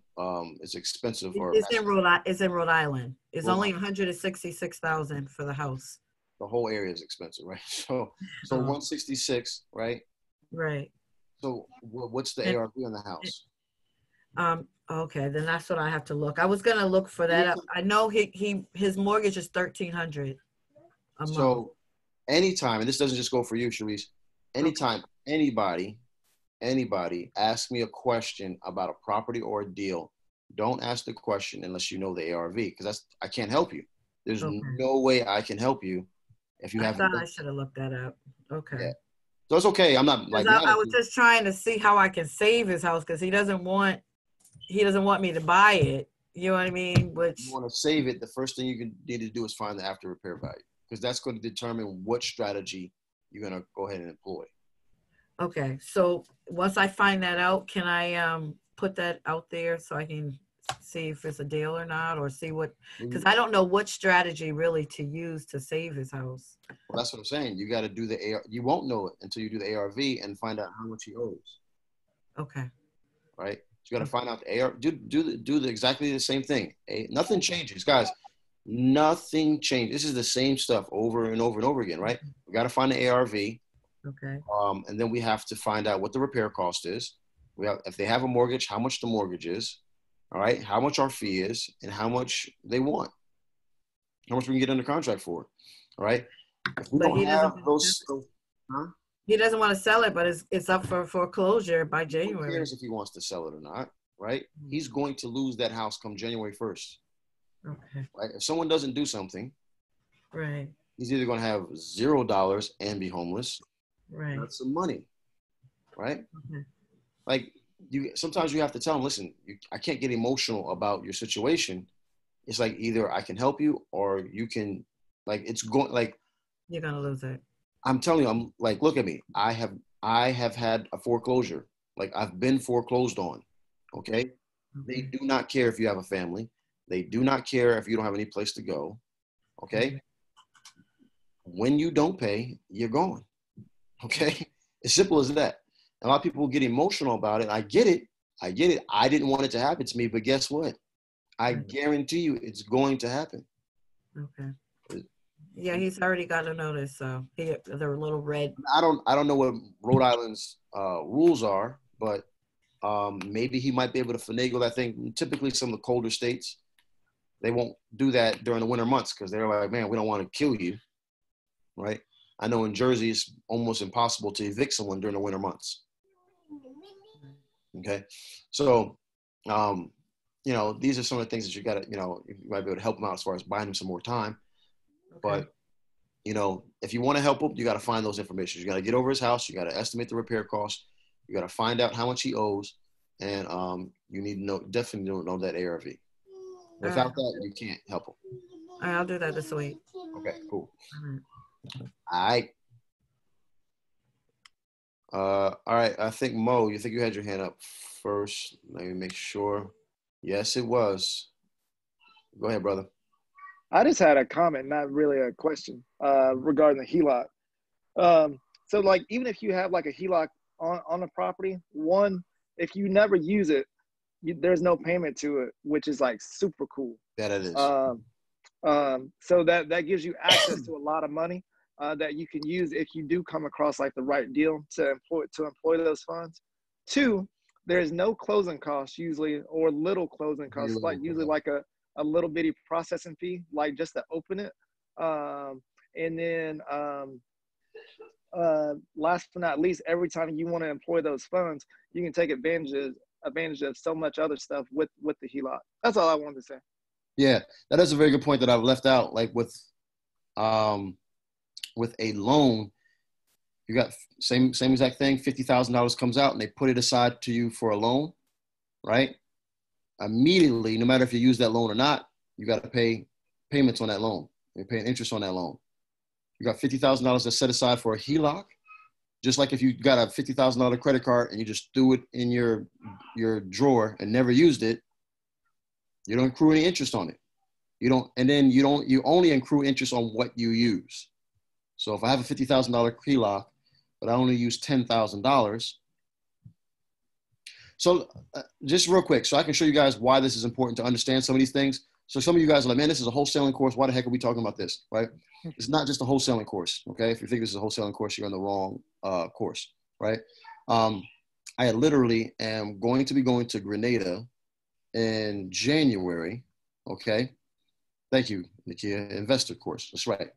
it's expensive. It's in Rhode Island. It's only $166,000 for the house. The whole area is expensive, right? So 166, right? Right. So what's the ARV on the house? Okay, then that's what I have to look. I was gonna look for that up. I know his mortgage is $1,300 a month. So anytime, and this doesn't just go for you, Sharice, anytime anybody asks me a question about a property or a deal, don't ask the question unless you know the ARV, because I can't help you. There's no way I can help you if you haven't. I should have looked that up. Okay. Yeah. So it's okay. I'm not like. I was just trying to see how I can save his house because he doesn't want me to buy it. You know what I mean? Which you want to save it. The first thing you need to do is find the after repair value, because that's going to determine what strategy you're going to go ahead and employ. Okay. So once I find that out, can I put that out there so I can see if it's a deal or not, or see what, because I don't know what strategy really to use to save his house. Well, that's what I'm saying. You got to do the AR. You won't know it until you do the ARV and find out how much he owes. Okay. Right. So you got to find out the AR. Do exactly the same thing. Nothing changes, guys. Nothing changes. This is the same stuff over and over and over again, right? We got to find the ARV. Okay. And then we have to find out what the repair cost is. If they have a mortgage, how much the mortgage is. All right, how much our fee is, and how much they want, how much we can get under contract for. All right. If we don't have those, he doesn't want to sell it, but it's up for foreclosure by January. Who cares if he wants to sell it or not? Right. He's going to lose that house come January 1st. Okay. Right. If someone doesn't do something, right, he's either going to have $0 and be homeless. Right. That's some money. Right. Okay. Like. Sometimes you have to tell them, listen, I can't get emotional about your situation. It's like either I can help you or you can, like, it's going, like, you're gonna lose it. I'm telling you, I'm like, look at me. I have had a foreclosure. Like, I've been foreclosed on. Okay. They do not care if you have a family. They do not care if you don't have any place to go. Okay. When you don't pay, you're gone. Okay. As simple as that. A lot of people get emotional about it. I get it. I didn't want it to happen to me, but guess what? I guarantee you it's going to happen. Okay. Yeah, he's already got a notice, so they're a little red. I don't know what Rhode Island's rules are, but maybe he might be able to finagle that thing. Typically, some of the colder states, they won't do that during the winter months because they're like, man, we don't want to kill you, right? I know in Jersey, it's almost impossible to evict someone during the winter months. Okay. So, these are some of the things that you got to, you might be able to help them out as far as buying them some more time. Okay. But, if you want to help him, you got to find those information. You got to get over his house. You got to estimate the repair cost. You got to find out how much he owes. And you need to definitely know that ARV. Without that, you can't help him. All right, I'll do that this week. Okay, cool. All right. All right. I think Mo, you think you had your hand up first? Let me make sure. Yes, it was. Go ahead, brother. I just had a comment, not really a question, regarding the HELOC. So like, even if you have like a HELOC on a property, if you never use it, there's no payment to it, which is like super cool. That it is. So that gives you access to a lot of money that you can use if you do come across like the right deal to employ those funds. 2, there's no closing costs usually, or little closing costs, usually like a little bitty processing fee, like just to open it. And then last but not least, every time you want to employ those funds, you can take advantage of so much other stuff with the HELOC. That's all I wanted to say. Yeah, that is a very good point that I've left out. Like with a loan, you got same exact thing. $50,000 comes out and they put it aside to you for a loan, right? Immediately, no matter if you use that loan or not, you got to pay payments on that loan. You're paying interest on that loan. You got $50,000 that's set aside for a HELOC. Just like if you got a $50,000 credit card and you just threw it in your drawer and never used it, you don't accrue any interest on it. You only accrue interest on what you use. So if I have a $50,000 HELOC, but I only use $10,000, So just real quick, so I can show you guys why this is important to understand some of these things. So some of you guys are like, man, this is a wholesaling course. Why the heck are we talking about this, right? It's not just a wholesaling course, okay? If you think this is a wholesaling course, you're on the wrong course, right? I literally am going to be going to Grenada in January, okay? Thank you, Nakia. Investor course, that's right.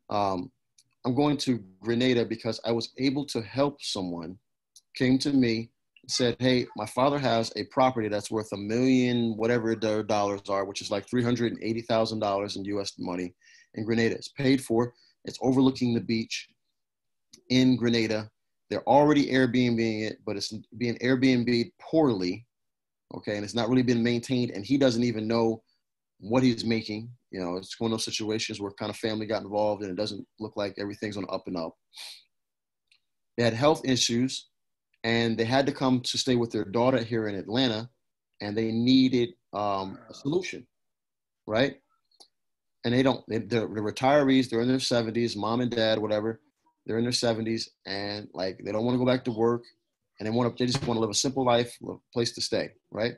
I'm going to Grenada because I was able to help someone, came to me, said, hey, my father has a property that's worth $1 million, whatever their dollars are, which is like $380,000 in US money in Grenada. It's paid for. It's overlooking the beach in Grenada. They're already Airbnb-ing it, but it's being Airbnb poorly, okay? And it's not really been maintained, and he doesn't even know what he's making. You know, it's one of those situations where kind of family got involved and it doesn't look like everything's on up and up. They had health issues, and they had to come to stay with their daughter here in Atlanta, and they needed a solution, right? And they're retirees, they're in their 70s, mom and dad, whatever, they're in their 70s, and like they don't want to go back to work, and they just want to live a simple life, a place to stay, right?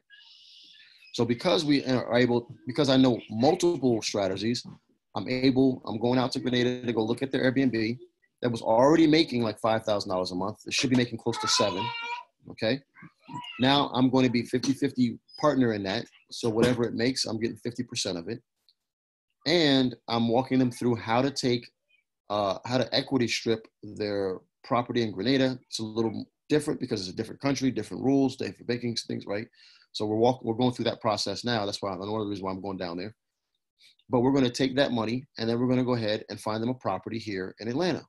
So because because I know multiple strategies, I'm going out to Grenada to go look at their Airbnb that was already making like $5,000 a month. It should be making close to $7,000, okay? Now I'm going to be 50-50 partner in that. So whatever it makes, I'm getting 50% of it. And I'm walking them through how to equity strip their property in Grenada. It's a little different because it's a different country, different rules, different banking things, right? So we're going through that process now. That's one of the reasons why I'm going down there. But we're going to take that money and then we're going to go ahead and find them a property here in Atlanta.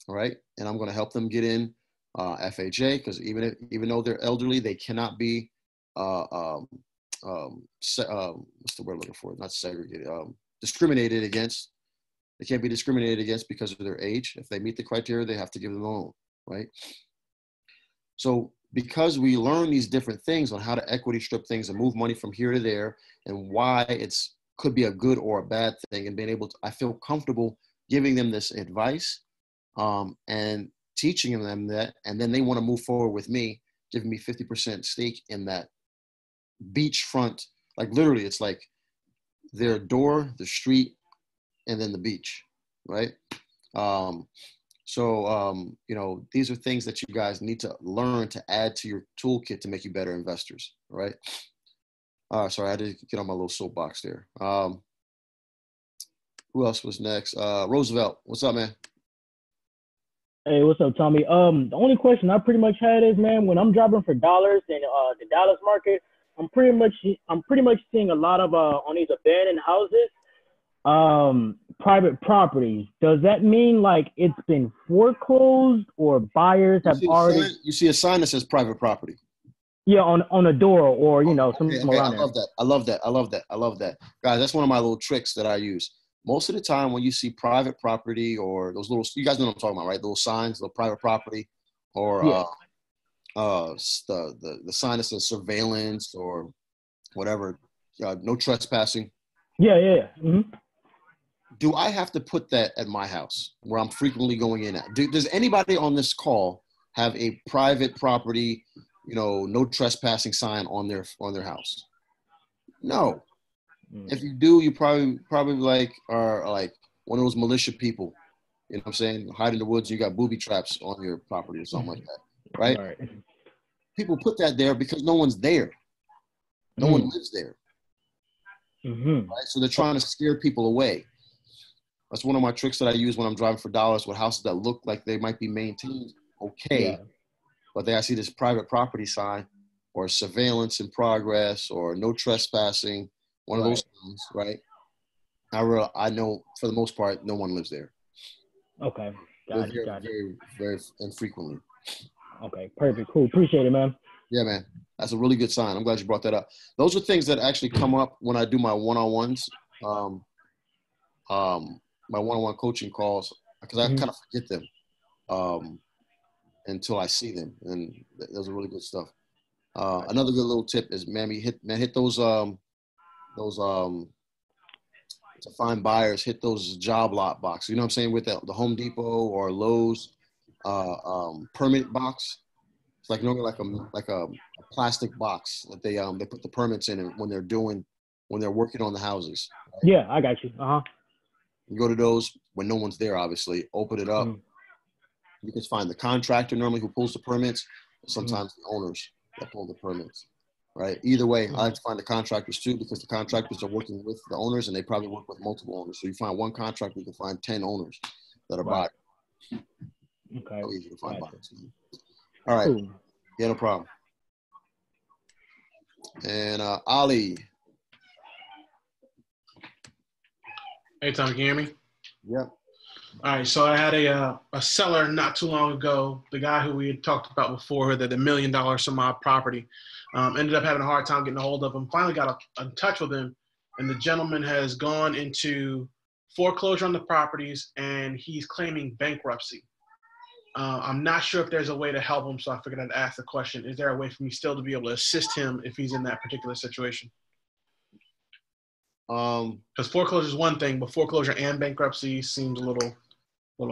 All right. And I'm going to help them get in FHA because even though they're elderly, they cannot be, what's the word I'm looking for? Not segregated, discriminated against. They can't be discriminated against because of their age. If they meet the criteria, they have to give them a loan, right? So because we learn these different things on how to equity strip things and move money from here to there and why could be a good or a bad thing, and being able to, I feel comfortable giving them this advice and teaching them that, and then they want to move forward with me, giving me 50% stake in that beachfront. Like literally, it's like their door, the street, and then the beach, right? You know, these are things that you guys need to learn to add to your toolkit to make you better investors, right? Sorry, I had to get on my little soapbox there. Who else was next? Roosevelt, what's up, man? Hey, what's up, Tommy? The only question I pretty much had is, man, when I'm driving for dollars in the Dallas market, I'm pretty much seeing a lot of on these abandoned houses, private properties. Does that mean like it's been foreclosed or buyers have already? You see a sign that says private property. Yeah, on a door or something around there. I love that. Guys, that's one of my little tricks that I use. Most of the time when you see private property or those little, you guys know what I'm talking about, right? Those signs, the private property, or the sign that says surveillance or whatever, no trespassing. Yeah. Mm-hmm. Do I have to put that at my house where I'm frequently going in at? Does anybody on this call have a private property, no trespassing sign on their house? No. If you do, you probably are like one of those militia people. You know what I'm saying? Hide in the woods, you got booby traps on your property or something like that, right? People put that there because no one's there. No one lives there. Right? So they're trying to scare people away. That's one of my tricks that I use when I'm driving for dollars with houses that look like they might be maintained okay, but I see this private property sign or surveillance in progress or no trespassing, one of those things, right? I know for the most part, no one lives there. Okay, got it. Very, very infrequently. Okay, perfect, cool. Appreciate it, man. Yeah, man. That's a really good sign. I'm glad you brought that up. Those are things that actually come up when I do my one-on-ones, my one-on-one coaching calls, because I kind of forget them until I see them, and those are really good stuff. Another good little tip is, hit those to find buyers, hit those job lot boxes. You know what I'm saying? With the Home Depot or Lowe's permit box. It's like normally like a plastic box that they put the permits in when they're working on the houses. Yeah, I got you. Uh-huh. You go to those when no one's there, obviously. Open it up. Mm. You can find the contractor normally who pulls the permits, and sometimes the owners that pull the permits. Right. Either way, I like to find the contractors too, because the contractors are working with the owners, and they probably work with multiple owners. So you find one contractor, you can find 10 owners that are Right. buyers. Okay. So easy to find Gotcha. buyers. All right. Cool. Yeah, no problem. And Ali. Hey, Tom, can you hear me? Yep. All right, so I had a seller not too long ago, the guy who we had talked about before, that the $1 million some odd property, ended up having a hard time getting a hold of him. Finally got in touch with him, and the gentleman has gone into foreclosure on the properties, and he's claiming bankruptcy. I'm not sure if there's a way to help him, so I figured I'd ask the question. Is there a way for me still to be able to assist him if he's in that particular situation? Because foreclosure is one thing, but foreclosure and bankruptcy seems a little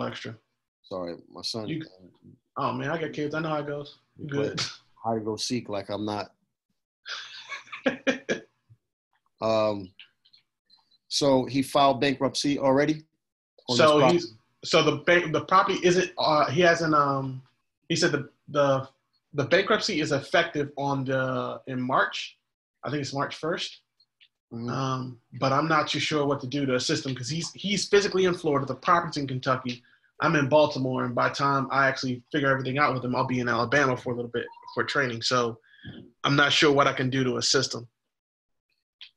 extra. Sorry, my son. Oh man, I got kids. I know how it goes. Good. I go seek like I'm not. So he filed bankruptcy already. So the property isn't. He hasn't. He said the bankruptcy is effective in March. I think it's March 1st. Mm-hmm. But I'm not too sure what to do to assist him because he's physically in Florida. The property's in Kentucky. I'm in Baltimore, and by the time I actually figure everything out with him, I'll be in Alabama for a little bit for training. So I'm not sure what I can do to assist him.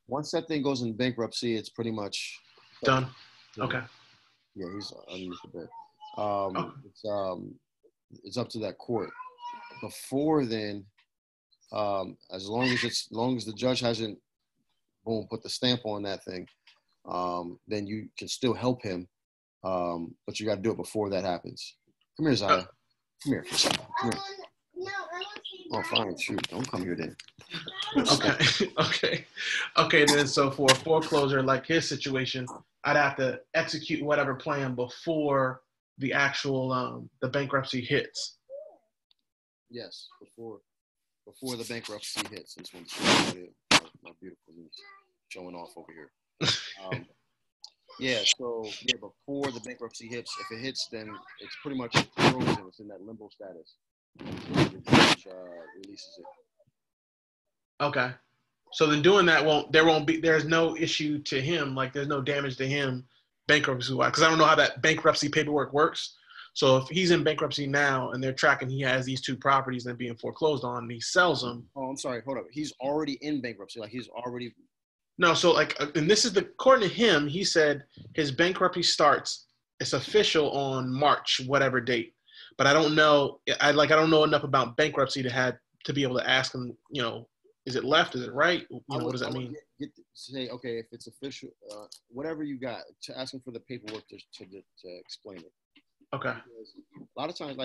Once that thing goes in bankruptcy, it's pretty much done. Okay. Yeah, he's unused a bit. It's up to that court. Before then, as long as the judge hasn't put the stamp on that thing, then you can still help him. But you got to do it before that happens. Come here, Zaya. Come here. Come here. Oh, fine. Shoot. Don't come here then. Okay. Then, so for a foreclosure like his situation, I'd have to execute whatever plan before the actual the bankruptcy hits. Yes, before the bankruptcy hits. This one's my beautiful niece showing off over here. Before the bankruptcy hits, if it hits, then it's pretty much frozen. It's in that limbo status. The judge releases it. Okay. So then doing that there's no issue to him, like there's no damage to him bankruptcy-wise, because I don't know how that bankruptcy paperwork works. So if he's in bankruptcy now and they're tracking he has these two properties and being foreclosed on and he sells them. Oh, I'm sorry. Hold up. He's already in bankruptcy. Like he's already. No, so and this is according to him, he said his bankruptcy starts, it's official on March, whatever date. But I don't know. I don't know enough about bankruptcy to be able to ask him, is it left? Is it right? What does that mean? Say, okay, if it's official, whatever you got, to ask him for the paperwork to explain it. Okay. Because a lot of times,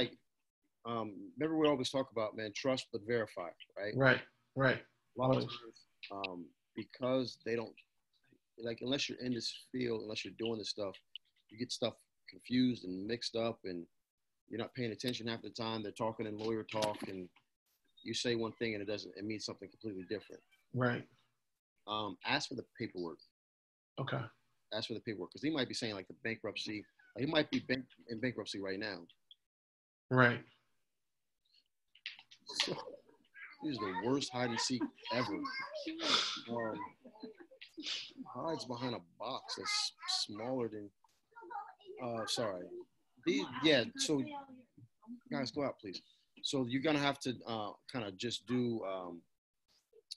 remember we always talk about, man, trust but verify, right? Right. A lot of times, because they don't, unless you're in this field, unless you're doing this stuff, you get stuff confused and mixed up, and you're not paying attention half the time. They're talking in lawyer talk, and you say one thing and it means something completely different. Right. Ask for the paperwork. Okay. Ask for the paperwork, because he might be saying the bankruptcy. He might be in bankruptcy right now. Right. This is the worst hide and seek ever. Hides behind a box that's smaller than. Sorry. So guys, go out, please. So you're gonna have to kind of just do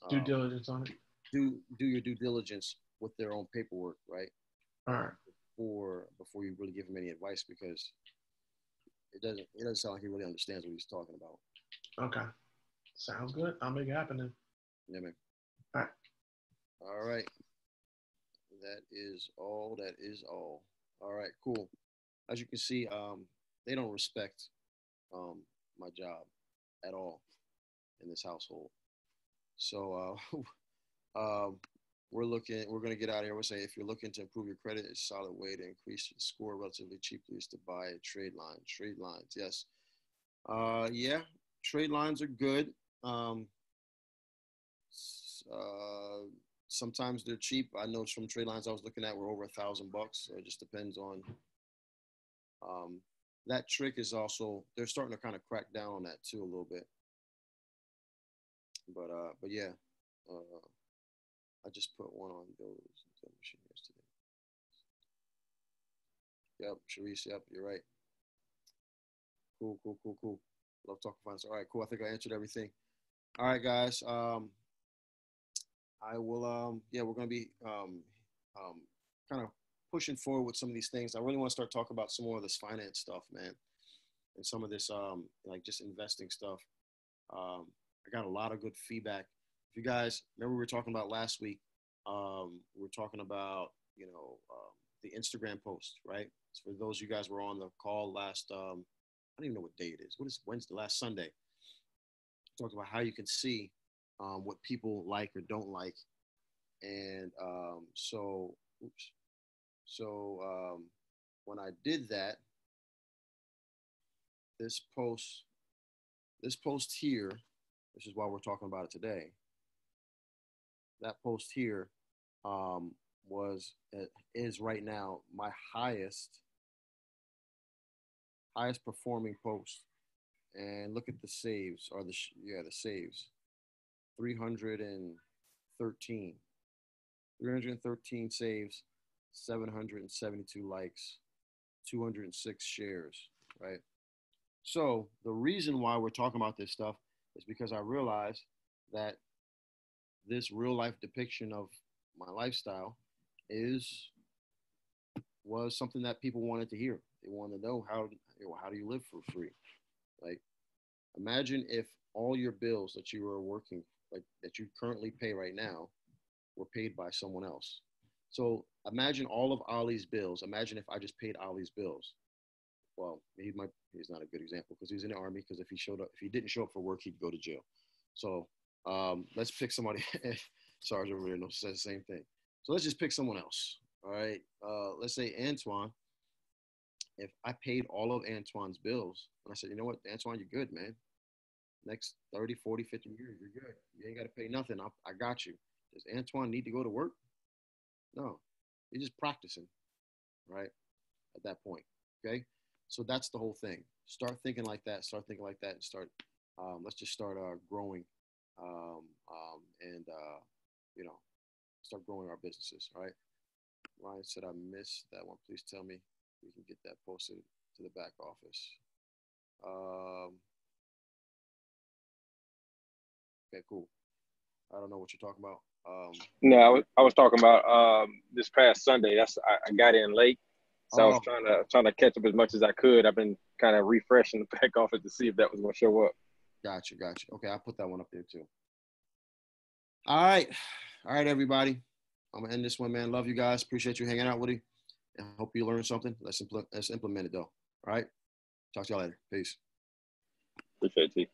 due diligence on it. Do your due diligence with their own paperwork, right? All right. Before you really give him any advice, because it doesn't sound like he really understands what he's talking about. Okay. Sounds good. I'll make it happen then. Yeah, man. All right. That is all. All right, cool. As you can see, they don't respect my job at all in this household. So we're going to get out of here. We're saying if you're looking to improve your credit, a solid way to increase your score relatively cheaply is to buy trade lines. Trade lines, yes. trade lines are good. Sometimes they're cheap. I know some trade lines I was looking at were over $1,000 bucks. So it just depends on. That trick is also, they're starting to kind of crack down on that too a little bit. But yeah, I just put one on those yesterday. Yep, Sharice, yep, you're right. Cool. Love talking finance. All right, cool. I think I answered everything. All right, guys. I will, yeah, we're going to be kind of pushing forward with some of these things. I really want to start talking about some more of this finance stuff, man, and some of this, like just investing stuff. I got a lot of good feedback. If you guys remember, we were talking about last week, we were talking about, you know, the Instagram post, right? So for those of you guys who were on the call last, I don't even know what day it is. What is Wednesday? Last Sunday. Talked about how you can see what people like or don't like. And so when I did that, this post here, which is why we're talking about it today, that post here is right now my highest performing post. And look at the saves, or the saves. 313 saves, 772 likes, 206 shares, right? So the reason why we're talking about this stuff is because I realized that this real life depiction of my lifestyle was something that people wanted to hear. They wanted to know how do you live for free? Like, imagine if all your bills that you were working, like that you currently pay right now, were paid by someone else. So imagine all of Ollie's bills. Imagine if I just paid Ollie's bills. Well, he's not a good example because he's in the Army, because if he didn't show up for work, he'd go to jail. So let's pick somebody. Sarge over there says the same thing. So let's just pick someone else. All right. Let's say Antoine. If I paid all of Antoine's bills, and I said, you know what, Antoine, you're good, man. Next 30, 40, 50 years, you're good. You ain't got to pay nothing. I got you. Does Antoine need to go to work? No. He's just practicing, right, at that point, okay? So that's the whole thing. Start thinking like that. And start, let's just start growing and, you know, start growing our businesses, all right? Ryan said, I missed that one. Please tell me we can get that posted to the back office. Okay, cool. I don't know what you're talking about. No, I was talking about this past Sunday. I got in late, so I was trying to catch up as much as I could. I've been kind of refreshing the back office to see if that was going to show up. Gotcha. Okay, I'll put that one up there too. All right, everybody. I'm gonna end this one, man. Love you guys. Appreciate you hanging out with me. I hope you learned something. Let's implement it though. All right. Talk to y'all later. Peace. Appreciate you.